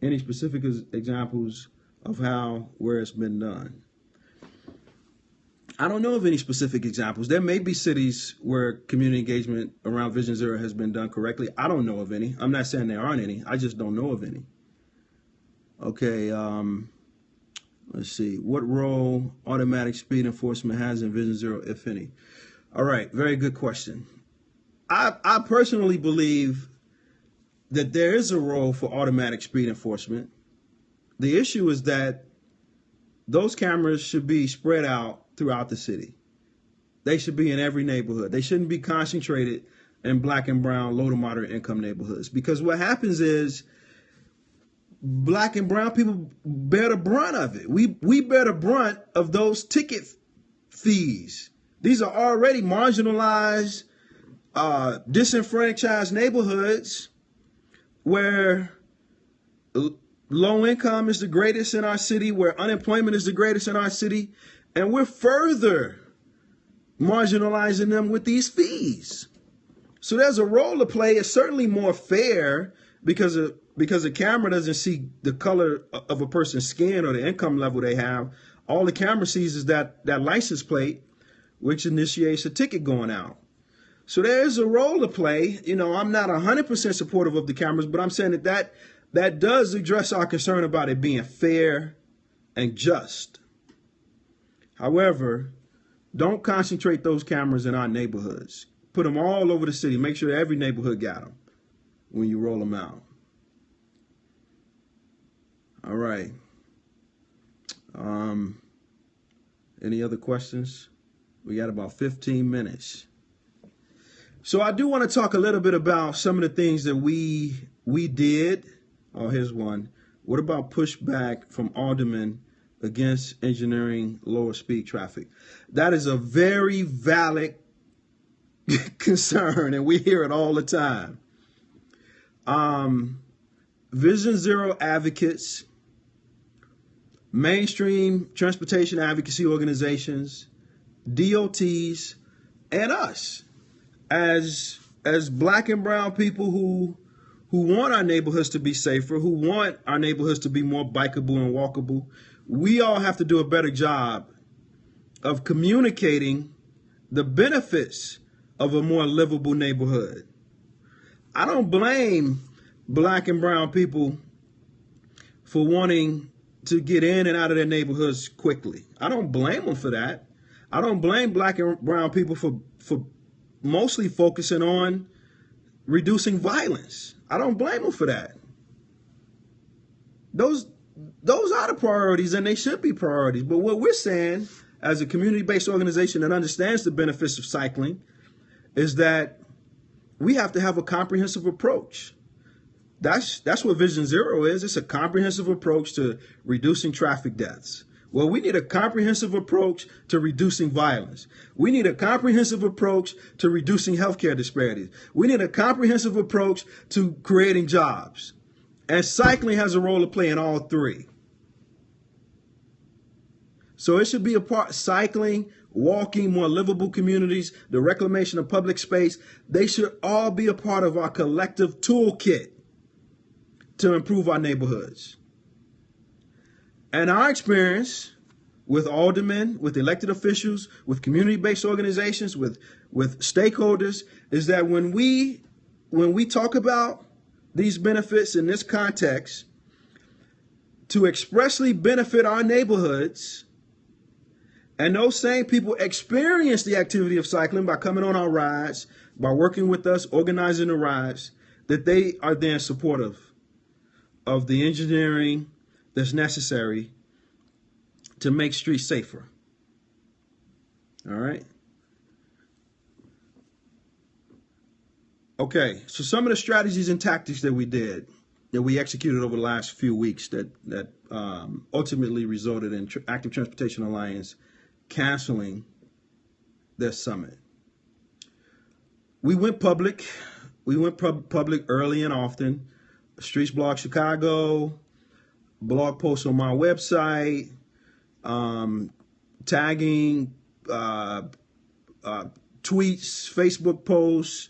S1: Any specific examples of where it's been done? I don't know of any specific examples. There may be cities where community engagement around Vision Zero has been done correctly. I don't know of any. I'm not saying there aren't any. I just don't know of any. Okay, let's see. What role automatic speed enforcement has in Vision Zero, if any? All right, very good question. I personally believe that there is a role for automatic speed enforcement. The issue is that those cameras should be spread out throughout the city. They should be in every neighborhood. They shouldn't be concentrated in black and brown, low to moderate income neighborhoods. Because what happens is black and brown people bear the brunt of it. We bear the brunt of those ticket fees. These are already marginalized, disenfranchised neighborhoods where low income is the greatest in our city, where unemployment is the greatest in our city, and we're further marginalizing them with these fees. So there's a role to play. It's certainly more fair because the camera doesn't see the color of a person's skin or the income level they have. All the camera sees is that license plate, which initiates a ticket going out. So there is a role to play. You know, I'm not 100% supportive of the cameras, but I'm saying that does address our concern about it being fair and just. However, don't concentrate those cameras in our neighborhoods. Put them all over the city. Make sure every neighborhood got them when you roll them out. All right. Any other questions? We got about 15 minutes. So I do want to talk a little bit about some of the things that we did. Oh, here's one. What about pushback from aldermen against engineering lower speed traffic? That is a very valid concern, and we hear it all the time. Vision Zero advocates, mainstream transportation advocacy organizations, DOTs, and us as black and brown people who want our neighborhoods to be safer, who want our neighborhoods to be more bikeable and walkable. We all have to do a better job of communicating the benefits of a more livable neighborhood. I don't blame black and brown people for wanting to get in and out of their neighborhoods quickly. I don't blame them for that. I don't blame black and brown people for mostly focusing on reducing violence. I don't blame them for that. Those are the priorities, and they should be priorities. But what we're saying as a community-based organization that understands the benefits of cycling is that we have to have a comprehensive approach. That's what Vision Zero is. It's a comprehensive approach to reducing traffic deaths. Well, we need a comprehensive approach to reducing violence. We need a comprehensive approach to reducing healthcare disparities. We need a comprehensive approach to creating jobs. And cycling has a role to play in all three. So it should be a part, cycling, walking, more livable communities, the reclamation of public space. They should all be a part of our collective toolkit to improve our neighborhoods. And our experience with aldermen, with elected officials, with community-based organizations, with stakeholders, is that when we talk about these benefits in this context, to expressly benefit our neighborhoods, and those same people experience the activity of cycling by coming on our rides, by working with us, organizing the rides, that they are then supportive of the engineering that's necessary to make streets safer. All right. Okay, so some of the strategies and tactics that we executed over the last few weeks that ultimately resulted in Active Transportation Alliance canceling their summit. We went public. We went public early and often. Streets Blog Chicago, blog posts on my website, tagging, tweets, Facebook posts,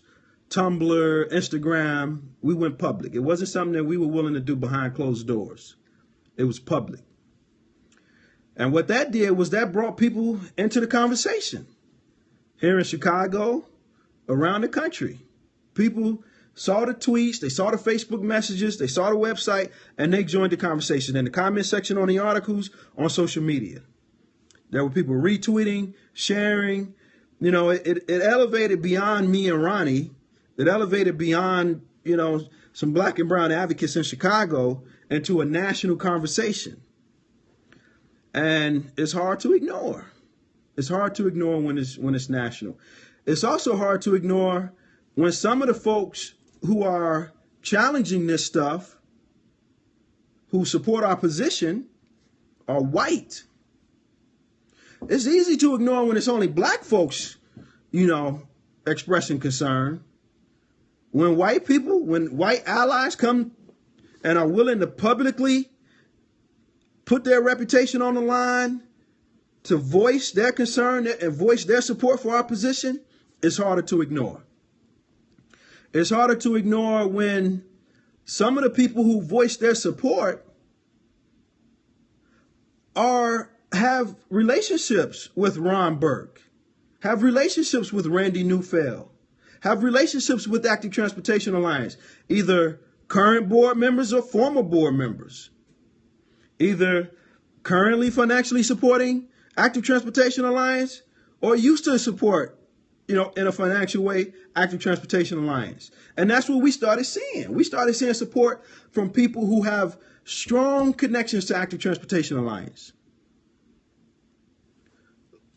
S1: Tumblr, Instagram. We went public. It wasn't something that we were willing to do behind closed doors. It was public. And what that did was that brought people into the conversation here in Chicago, around the country. People saw the tweets, they saw the Facebook messages, they saw the website, and they joined the conversation in the comment section on the articles, on social media. There were people retweeting, sharing. You know, it elevated beyond me and Ronnie It elevated beyond, some black and brown advocates in Chicago into a national conversation. And it's hard to ignore. It's hard to ignore when it's national. It's also hard to ignore when some of the folks who are challenging this stuff, who support our position, are white. It's easy to ignore when it's only black folks, expressing concern. When white allies come and are willing to publicly put their reputation on the line to voice their concern and voice their support for our position, it's harder to ignore. It's harder to ignore when some of the people who voice their support have relationships with Ron Burke, have relationships with Randy Neufeld, have relationships with Active Transportation Alliance, either current board members or former board members, either currently financially supporting Active Transportation Alliance or used to support, in a financial way, Active Transportation Alliance. And that's what we started seeing. We started seeing support from people who have strong connections to Active Transportation Alliance.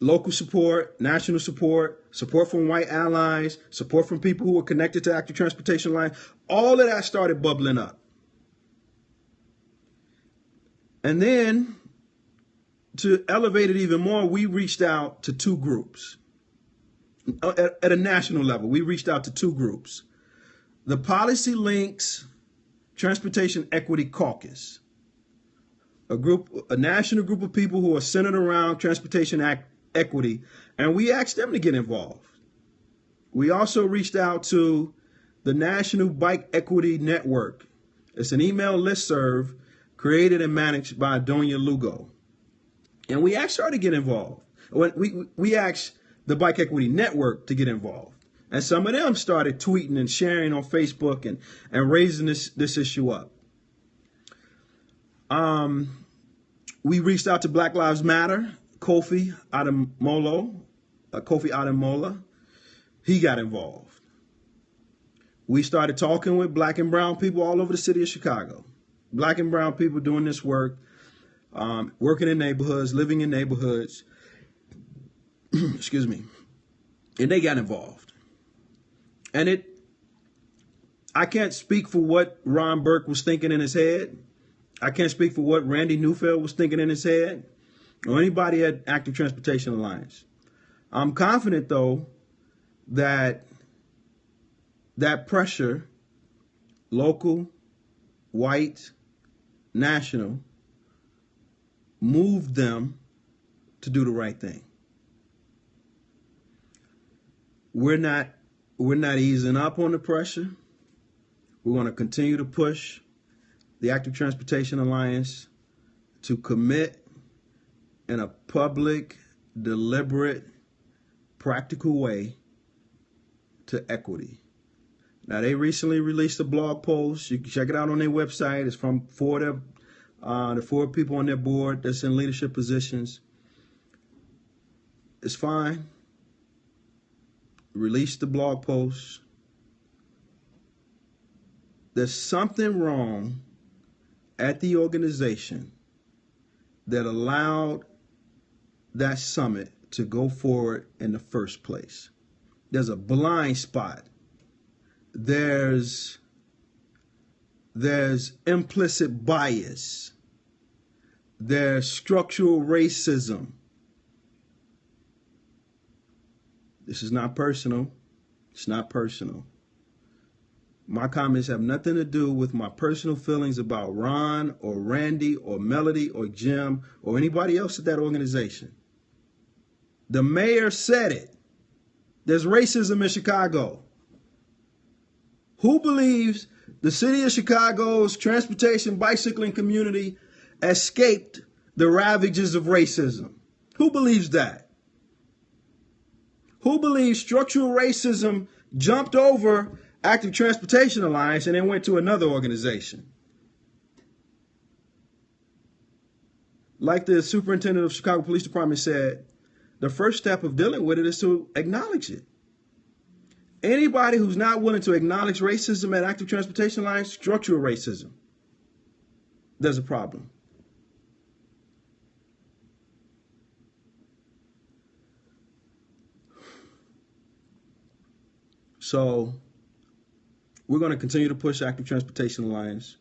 S1: Local support, national support, support from white allies, support from people who are connected to Active Transportation Alliance. All of that started bubbling up. And then, to elevate it even more, we reached out to two groups. At a national level, we reached out to two groups. The Policy Links Transportation Equity Caucus, a national group of people who are centered around transportation equity, and we asked them to get involved. We also reached out to the National Bike Equity Network. It's an email listserv created and managed by Donia Lugo. And we asked her to get involved. We asked the Bike Equity Network to get involved. And some of them started tweeting and sharing on Facebook and raising this issue up. We reached out to Black Lives Matter, Kofi Ademola. He got involved. We started talking with black and brown people all over the city of Chicago. Black and brown people doing this work, working in neighborhoods, living in neighborhoods. Excuse me. And they got involved. And I can't speak for what Ron Burke was thinking in his head. I can't speak for what Randy Neufeld was thinking in his head, or anybody at Active Transportation Alliance. I'm confident, though, that pressure, local, white, national, moved them to do the right thing. We're not easing up on the pressure. We're going to continue to push the Active Transportation Alliance to commit in a public, deliberate, practical way to equity. Now, they recently released a blog post. You can check it out on their website. It's from the four people on their board that's in leadership positions. It's fine. Release the blog post. There's something wrong at the organization that allowed that summit to go forward in the first place. There's a blind spot. There's implicit bias. There's structural racism. This is not personal. It's not personal. My comments have nothing to do with my personal feelings about Ron or Randy or Melody or Jim or anybody else at that organization. The mayor said it. There's racism in Chicago. Who believes the city of Chicago's transportation bicycling community escaped the ravages of racism? Who believes that? Who believes structural racism jumped over Active Transportation Alliance and then went to another organization? Like the superintendent of Chicago Police Department said, the first step of dealing with it is to acknowledge it. Anybody who's not willing to acknowledge racism at Active Transportation Alliance, structural racism, there's a problem. So we're going to continue to push Active Transportation Alliance.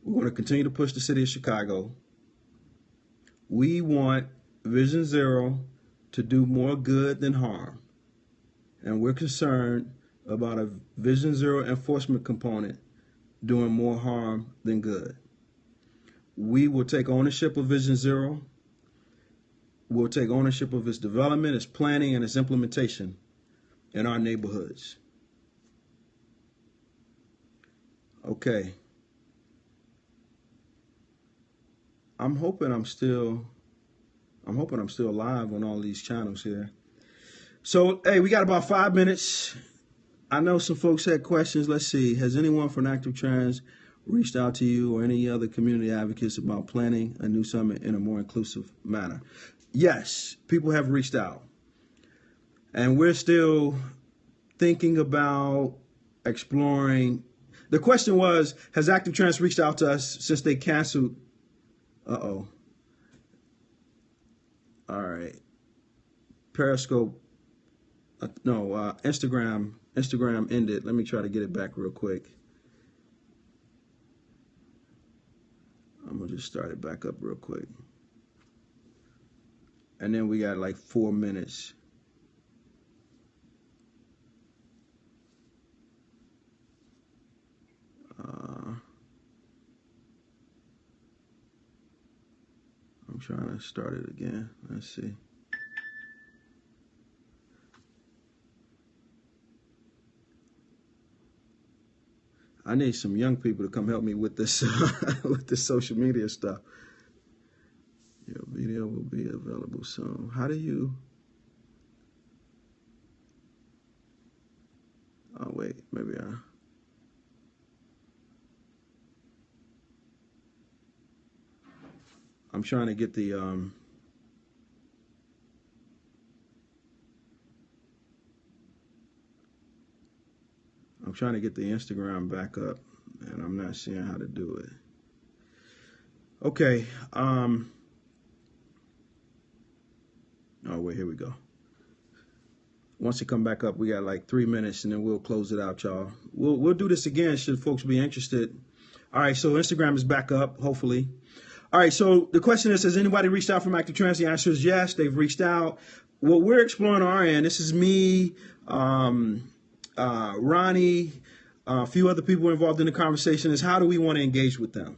S1: We're going to continue to push the city of Chicago. We want Vision Zero to do more good than harm. And we're concerned about a Vision Zero enforcement component doing more harm than good. We will take ownership of Vision Zero. We'll take ownership of its development, its planning, and its implementation in our neighborhoods. Okay. I'm hoping I'm still live on all these channels here. So, hey, we got about 5 minutes. I know some folks had questions. Let's see. Has anyone from Active Trans reached out to you or any other community advocates about planning a new summit in a more inclusive manner? Yes, people have reached out. And we're still thinking about exploring. The question was, has Active Trans reached out to us since they canceled? Uh-oh. All right. Periscope. Instagram ended. Let me try to get it back real quick. I'm going to just start it back up real quick. And then we got like 4 minutes. I'm trying to start it again. Let's see. I need some young people to come help me with this with this social media stuff. Your video will be available soon. How do you? Oh wait, maybe I'm trying to get the I'm trying to get the Instagram back up, and I'm not seeing how to do it. Okay. Oh wait, here we go. Once it come back up, we got like 3 minutes, and then we'll close it out, y'all. We'll do this again should folks be interested. All right, so Instagram is back up, hopefully. All right, so the question is, has anybody reached out from Active Trans? The answer is yes, they've reached out. What we're exploring on our end, this is me, Ronnie, a few other people involved in the conversation, is how do we want to engage with them?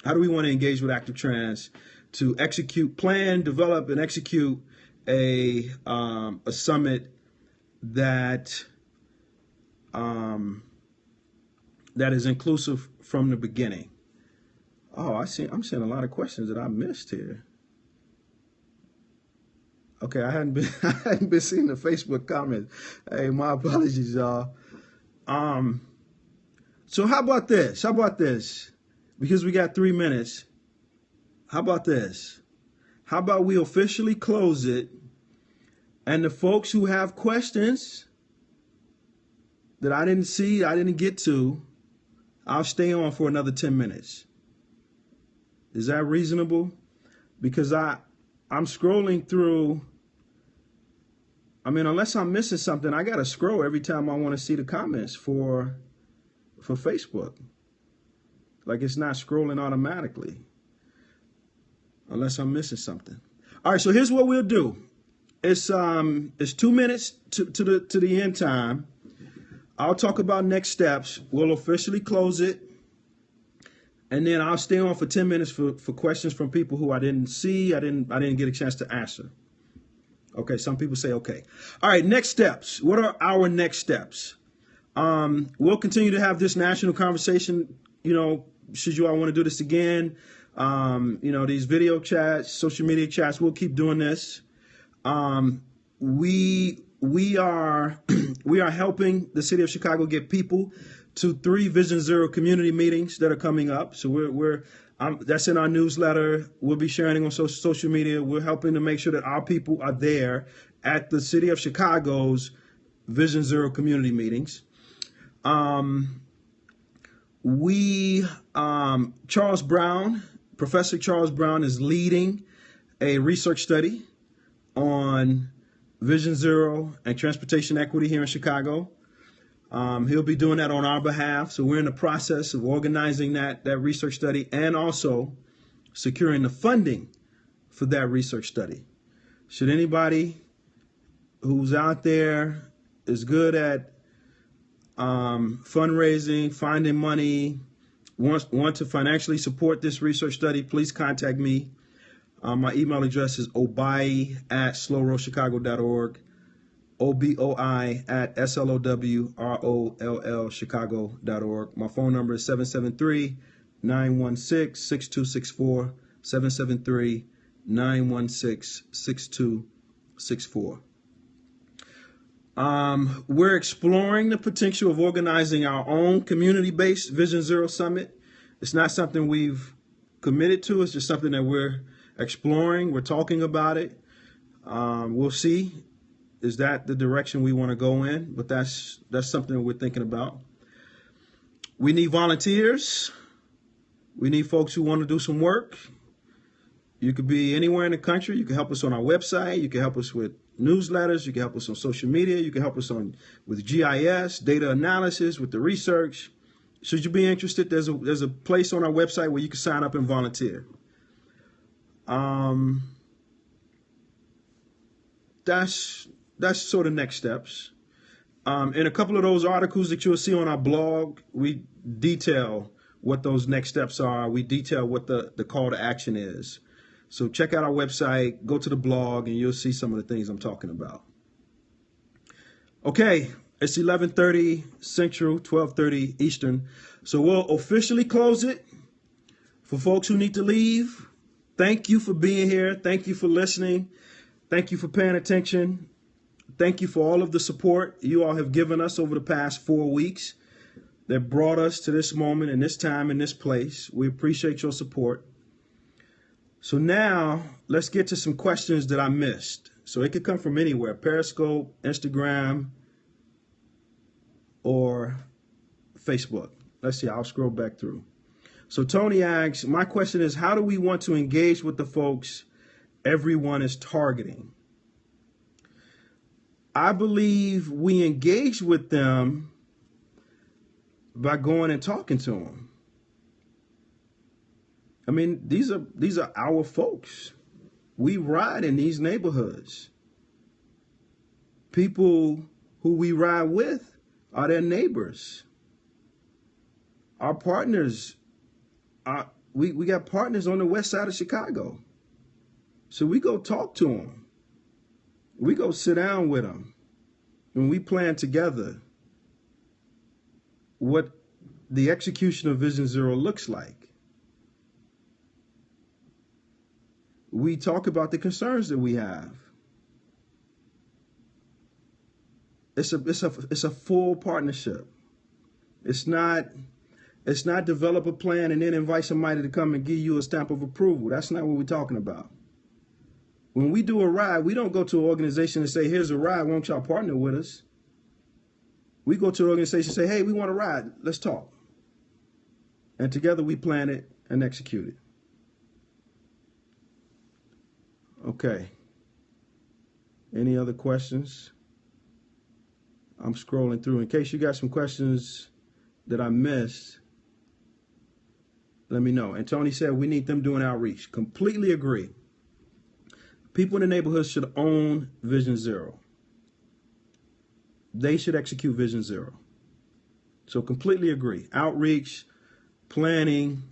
S1: How do we want to engage with Active Trans to execute, plan, develop, and execute a summit that that is inclusive from the beginning? Oh, I'm seeing a lot of questions that I missed here. Okay, I hadn't been seeing the Facebook comments. Hey, my apologies, y'all. So how about this? How about this? Because we got 3 minutes. How about this? How about we officially close it, and the folks who have questions that I didn't see, I didn't get to, I'll stay on for another 10 minutes. Is that reasonable? Because I'm scrolling through. I mean, unless I'm missing something, I got to scroll every time I want to see the comments for Facebook. Like it's not scrolling automatically. Unless I'm missing something. All right, so here's what we'll do. It's 2 minutes to the end time. I'll talk about next steps. We'll officially close it. And then I'll stay on for 10 minutes for questions from people who I didn't see, I didn't get a chance to answer. Okay, some people say okay. All right, next steps. What are our next steps? We'll continue to have this national conversation, should you all want to do this again. These video chats, social media chats, we'll keep doing this. We are helping the city of Chicago get people to 3 Vision Zero community meetings that are coming up. So that's in our newsletter. We'll be sharing on social media. We're helping to make sure that our people are there at the city of Chicago's Vision Zero community meetings. Charles Brown, Professor Charles Brown is leading a research study on Vision Zero and transportation equity here in Chicago. He'll be doing that on our behalf. So we're in the process of organizing that research study and also securing the funding for that research study. Should anybody who's out there is good at fundraising, finding money, want to financially support this research study, please contact me. My email address is oboi@slowrollchicago.org, oboi@slowrollchicago.org. My phone number is 773-916-6264, 773-916-6264. We're exploring the potential of organizing our own community-based Vision Zero Summit. It's not something we've committed to. It's just something that we're exploring. We're talking about it. We'll see. Is that the direction we want to go in? But that's something we're thinking about. We need volunteers. We need folks who want to do some work. You could be anywhere in the country. You can help us on our website. You can help us with newsletters. You can help us on social media. You can help us with GIS, data analysis, with the research. Should you be interested, there's a place on our website where you can sign up and volunteer. That's sort of next steps. In a couple of those articles that you'll see on our blog, we detail what those next steps are. We detail what the call to action is. So check out our website, go to the blog, and you'll see some of the things I'm talking about. Okay, it's 11:30 Central, 12:30 Eastern. So we'll officially close it. For folks who need to leave, thank you for being here. Thank you for listening. Thank you for paying attention. Thank you for all of the support you all have given us over the past 4 weeks that brought us to this moment and this time and this place. We appreciate your support. So now let's get to some questions that I missed. So it could come from anywhere, Periscope, Instagram, or Facebook. Let's see, I'll scroll back through. So Tony asks, my question is, how do we want to engage with the folks everyone is targeting? I believe we engage with them by going and talking to them. I mean, these are our folks. We ride in these neighborhoods. People who we ride with are their neighbors. Our partners, we got partners on the west side of Chicago. So we go talk to them. We go sit down with them. And we plan together what the execution of Vision Zero looks like. We talk about the concerns that we have. It's a full partnership. It's not develop a plan and then invite somebody to come and give you a stamp of approval. That's not what we're talking about. When we do a ride, we don't go to an organization and say, here's a ride, won't y'all partner with us? We go to an organization and say, hey, we want a ride, let's talk. And together we plan it and execute it. Okay. Any other questions? I'm scrolling through. In case you got some questions that I missed, let me know. And Tony said we need them doing outreach. Completely agree. People in the neighborhood should own Vision Zero. They should execute Vision Zero. So completely agree. Outreach, planning,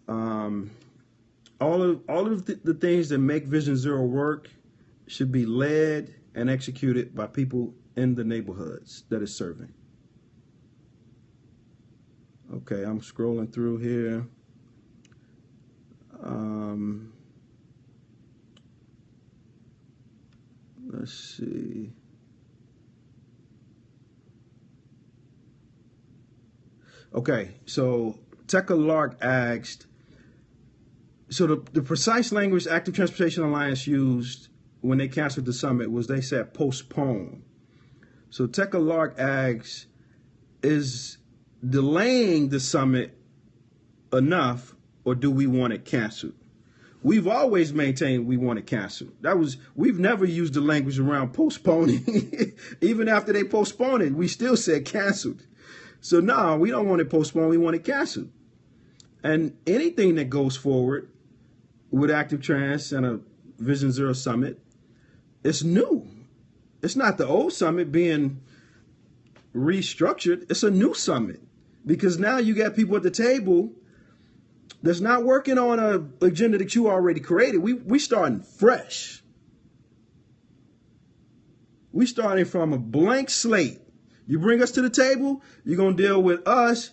S1: all of the things that make Vision Zero work should be led and executed by people in the neighborhoods that it's serving. Okay, I'm scrolling through here. Let's see. Okay, so Tekka Lark asked, so the precise language Active Transportation Alliance used when they canceled the summit was they said postpone. So Tech-A-Lark asks, is delaying the summit enough, or do we want it canceled? We've always maintained we want it canceled. We've never used the language around postponing. Even after they postponed it, we still said canceled. So no, we don't want it postponed, we want it canceled. And anything that goes forward with Active Trans and a Vision Zero Summit, it's new. It's not the old summit being restructured. It's a new summit, because now you got people at the table that's not working on an agenda that you already created. We starting fresh. We starting from a blank slate. You bring us to the table, you're going to deal with us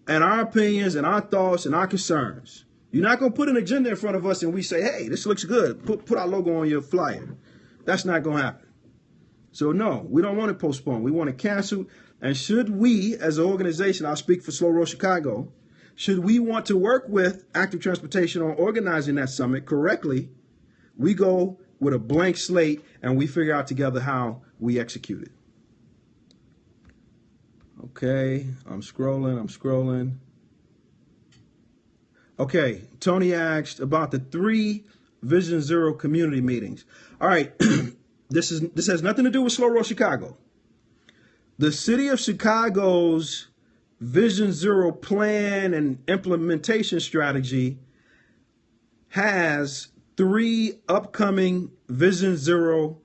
S1: and our opinions and our thoughts and our concerns. You're not going to put an agenda in front of us and we say, hey, this looks good. Put our logo on your flyer. That's not going to happen. So no, we don't want to postpone. We want to cancel. And should we, as an organization, I'll speak for Slow Road Chicago, should we want to work with Active Transportation on organizing that summit correctly, we go with a blank slate and we figure out together how we execute it. Okay, I'm scrolling. Okay, Tony asked about the 3 Vision Zero community meetings. All right, this has nothing to do with Slow Road Chicago. The city of Chicago's Vision Zero plan and implementation strategy has 3 upcoming Vision Zero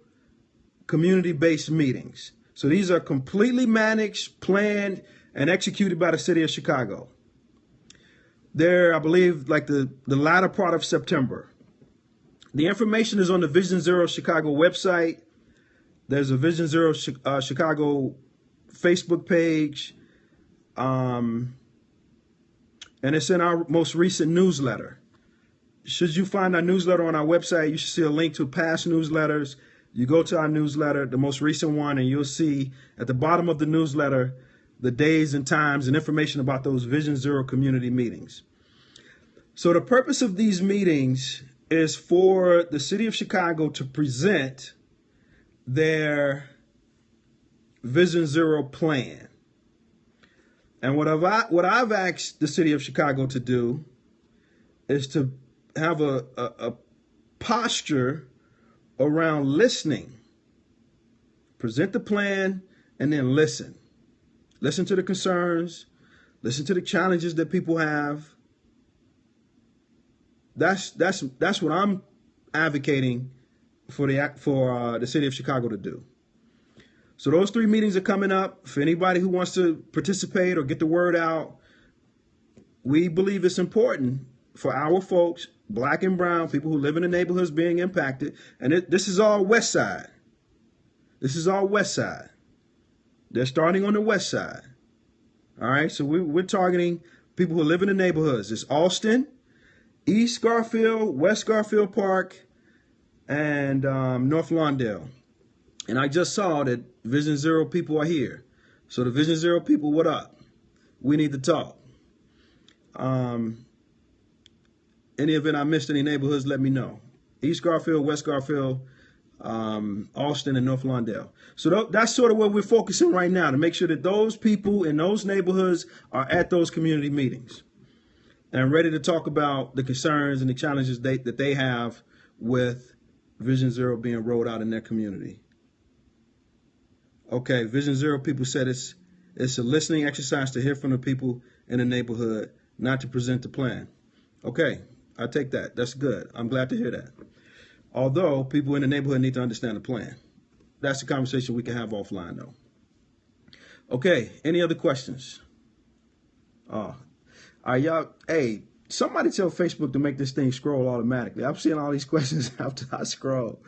S1: community-based meetings. So these are completely managed, planned, and executed by the city of Chicago. They're, I believe, like the latter part of September. The information is on the Vision Zero Chicago website. There's a Vision Zero Chicago Facebook page. And it's in our most recent newsletter. Should you find our newsletter on our website, you should see a link to past newsletters. You go to our newsletter, the most recent one, and you'll see at the bottom of the newsletter the days and times and information about those Vision Zero community meetings. So the purpose of these meetings is for the city of Chicago to present their Vision Zero plan. And what I've asked the city of Chicago to do is to have a posture around listening. Present the plan and then listen. Listen to the concerns. Listen to the challenges that people have. That's what I'm advocating for the city of Chicago to do. So those 3 meetings are coming up. For anybody who wants to participate or get the word out, we believe it's important for our folks, black and brown, people who live in the neighborhoods being impacted. And this is all West Side. This is all West Side. They're starting on the West Side. All right, so we're targeting people who live in the neighborhoods. It's Austin, East Garfield, West Garfield Park, and North Lawndale. And I just saw that Vision Zero people are here. So the Vision Zero people, what up? We need to talk. Any event I missed any neighborhoods, let me know. East Garfield, West Garfield, Austin, and North Lawndale. So that's sort of where we're focusing right now, to make sure that those people in those neighborhoods are at those community meetings and ready to talk about the concerns and the challenges that they have with Vision Zero being rolled out in their community. Okay, Vision Zero people said it's a listening exercise to hear from the people in the neighborhood, not to present the plan. Okay, I take that. That's good. I'm glad to hear that. Although people in the neighborhood need to understand the plan. That's a conversation we can have offline, though. Okay, any other questions? All right, y'all. Hey, somebody tell Facebook to make this thing scroll automatically. I'm seeing all these questions after I scroll.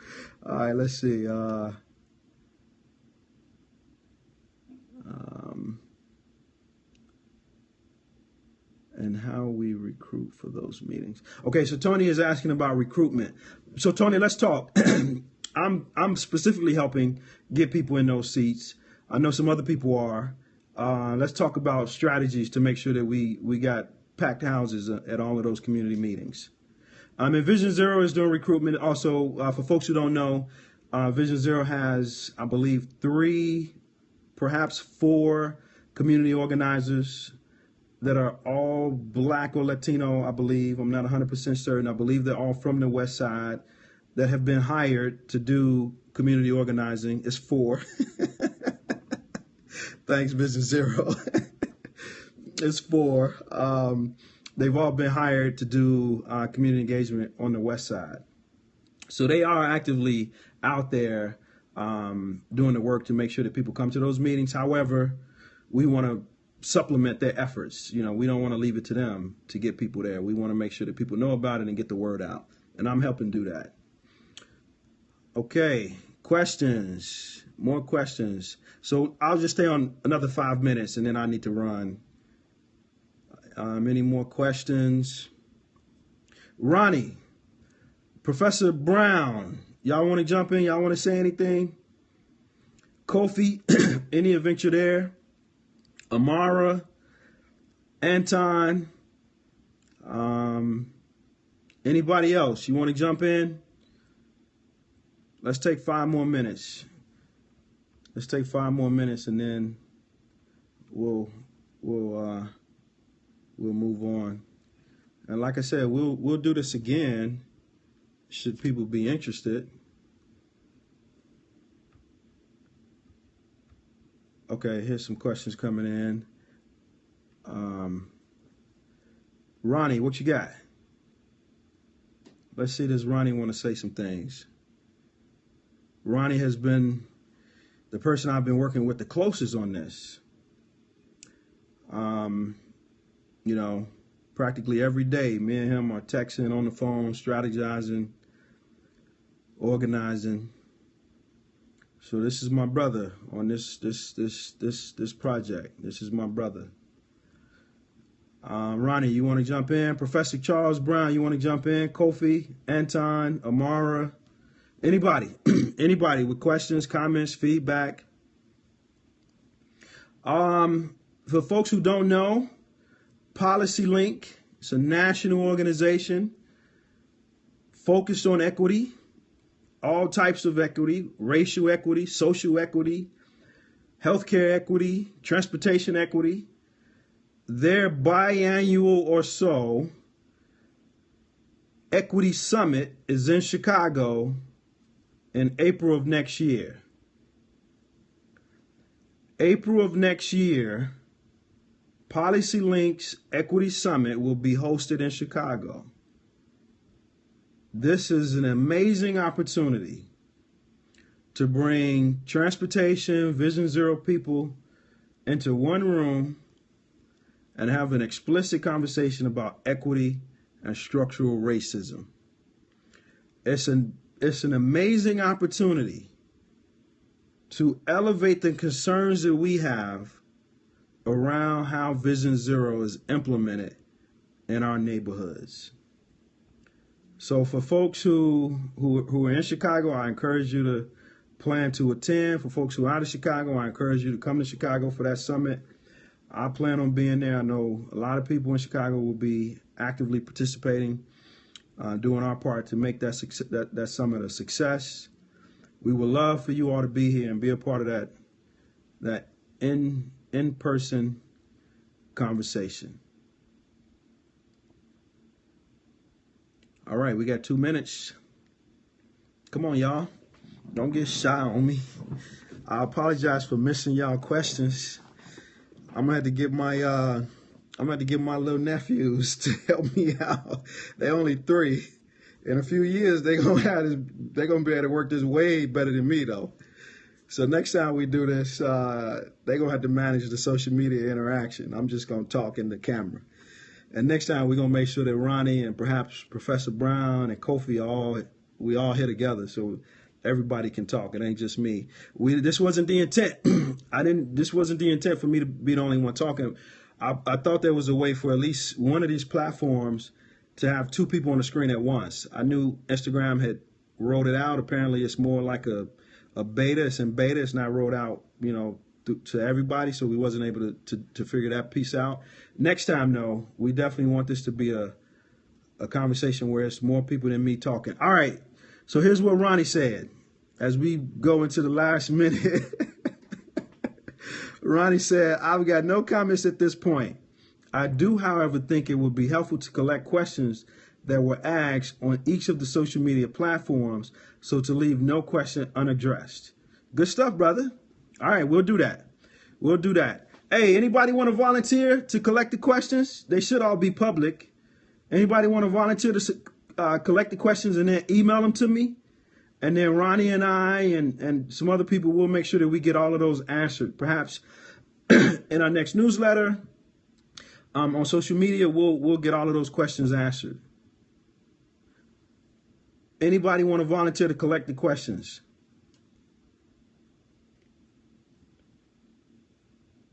S1: All right, let's see. And how we recruit for those meetings. Okay, so Tony is asking about recruitment. So Tony, let's talk. I'm specifically helping get people in those seats. I know some other people are. Let's talk about strategies to make sure that we got packed houses at all of those community meetings. And Vision Zero is doing recruitment. Also, for folks who don't know, Vision Zero has, I believe, 3 perhaps 4 community organizers that are all Black or Latino, I believe. I'm not 100% certain. I believe they're all from the West Side that have been hired to do community organizing. It's 4. Thanks, Vision Zero. It's 4. They've all been hired to do community engagement on the West Side. So they are actively out there doing the work to make sure that people come to those meetings. However, we want to supplement their efforts. You know, we don't want to leave it to them to get people there. We want to make sure that people know about it and get the word out. And I'm helping do that. Okay, questions, more questions. So I'll just stay on another 5 minutes and then I need to run. Any more questions? Ronnie, Professor Brown, y'all want to jump in? Y'all want to say anything? Kofi, any adventure there? Amara, Anton, anybody else? You want to jump in? Let's take 5 more minutes. Let's take 5 more minutes and then we'll move on. And like I said, we'll do this again should people be interested. Okay, here's some questions coming in. Ronnie, what you got? Let's see, does Ronnie want to say some things? Ronnie has been the person I've been working with the closest on this. You know, practically every day, me and him are texting, on the phone, strategizing, organizing. So this is my brother on this project. This is my brother. Ronnie, you want to jump in? Professor Charles Brown, you want to jump in? Kofi, Anton, Amara, anybody, anybody with questions, comments, feedback. For folks who don't know, Policy Link, it's a national organization focused on equity. All types of equity, racial equity, social equity, healthcare equity, transportation equity. Their biannual or so equity summit is in Chicago in April of next year. April of next year, Policy Link's Equity Summit will be hosted in Chicago. This is an amazing opportunity to bring transportation, Vision Zero people into one room and have an explicit conversation about equity and structural racism. It's an amazing opportunity to elevate the concerns that we have around how Vision Zero is implemented in our neighborhoods. So for folks who are in Chicago, I encourage you to plan to attend. For folks who are out of Chicago, I encourage you to come to Chicago for that summit. I plan on being there. I know a lot of people in Chicago will be actively participating, doing our part to make that summit a success. We would love for you all to be here and be a part of that in-person conversation. All right, we got 2 minutes. Come on, y'all. Don't get shy on me. I apologize for missing y'all questions. I'm gonna have to get my little nephews to help me out. They're only 3. In a few years, they're gonna be able to work this way better than me, though. So next time we do this, they're gonna have to manage the social media interaction. I'm just gonna talk in the camera. And next time we're gonna make sure that Ronnie and perhaps Professor Brown and Kofi we all here together so everybody can talk. It ain't just me. This wasn't the intent. This wasn't the intent for me to be the only one talking. I thought there was a way for at least one of these platforms to have 2 people on the screen at once. I knew Instagram had rolled it out. Apparently it's more like a beta. It's in beta. It's not rolled out, you know, to everybody. So we wasn't able to figure that piece out. Next time, though, we definitely want this to be a conversation where it's more people than me talking. All right. So here's what Ronnie said as we go into the last minute. Ronnie said, I've got no comments at this point. I do, however, think it would be helpful to collect questions that were asked on each of the social media platforms so to leave no question unaddressed. Good stuff, brother. All right, we'll do that. We'll do that. Hey, anybody want to volunteer to collect the questions? They should all be public. Anybody want to volunteer to collect the questions and then email them to me? And then Ronnie and I and some other people will make sure that we get all of those answered. Perhaps in our next newsletter, on social media, we'll get all of those questions answered. Anybody want to volunteer to collect the questions?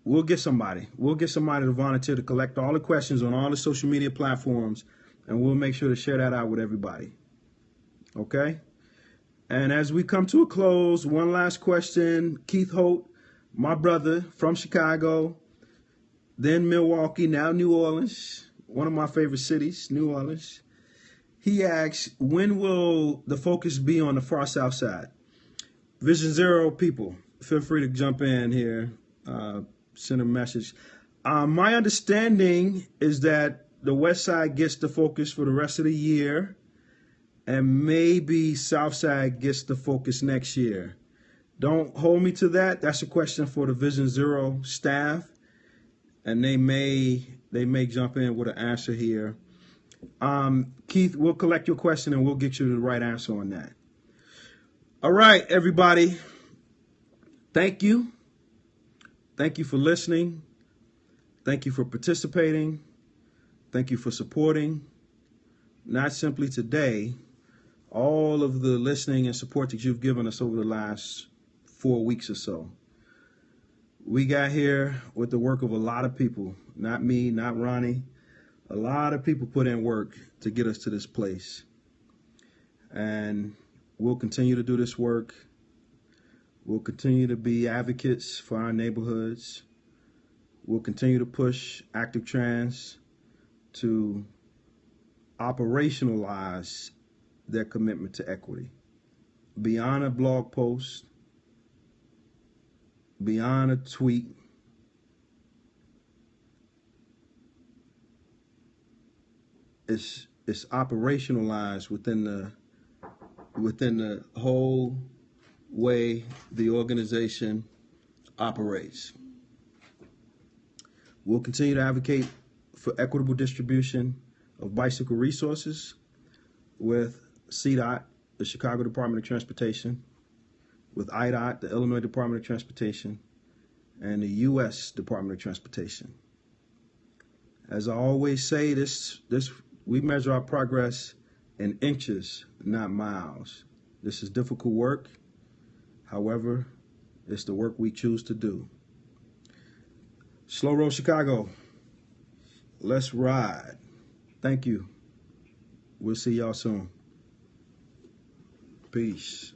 S1: We'll get somebody. We'll get somebody to volunteer to collect all the questions on all the social media platforms, and we'll make sure to share that out with everybody. Okay? And as we come to a close, one last question. Keith Holt, my brother from Chicago, then Milwaukee, now New Orleans, one of my favorite cities, New Orleans. He asks, when will the focus be on the far south side? Vision Zero people, feel free to jump in here, send a message. My understanding is that the west side gets the focus for the rest of the year, and maybe south side gets the focus next year. Don't hold me to that. That's a question for the Vision Zero staff, and they may jump in with an answer here. Keith, we'll collect your question and we'll get you the right answer on that. All right, everybody. Thank you. Thank you for listening. Thank you for participating. Thank you for supporting. Not simply today, all of the listening and support that you've given us over the last 4 weeks or so. We got here with the work of a lot of people, not me, not Ronnie. A lot of people put in work to get us to this place. And we'll continue to do this work. We'll continue to be advocates for our neighborhoods. We'll continue to push Active Trans to operationalize their commitment to equity. Beyond a blog post, beyond a tweet, it's operationalized within the whole way the organization operates. We'll continue to advocate for equitable distribution of bicycle resources with CDOT, the Chicago Department of Transportation, with IDOT, the Illinois Department of Transportation, and the U.S. Department of Transportation. As I always say, we measure our progress in inches, not miles. This is difficult work. However, it's the work we choose to do. Slow Road Chicago, let's ride. Thank you. We'll see y'all soon. Peace.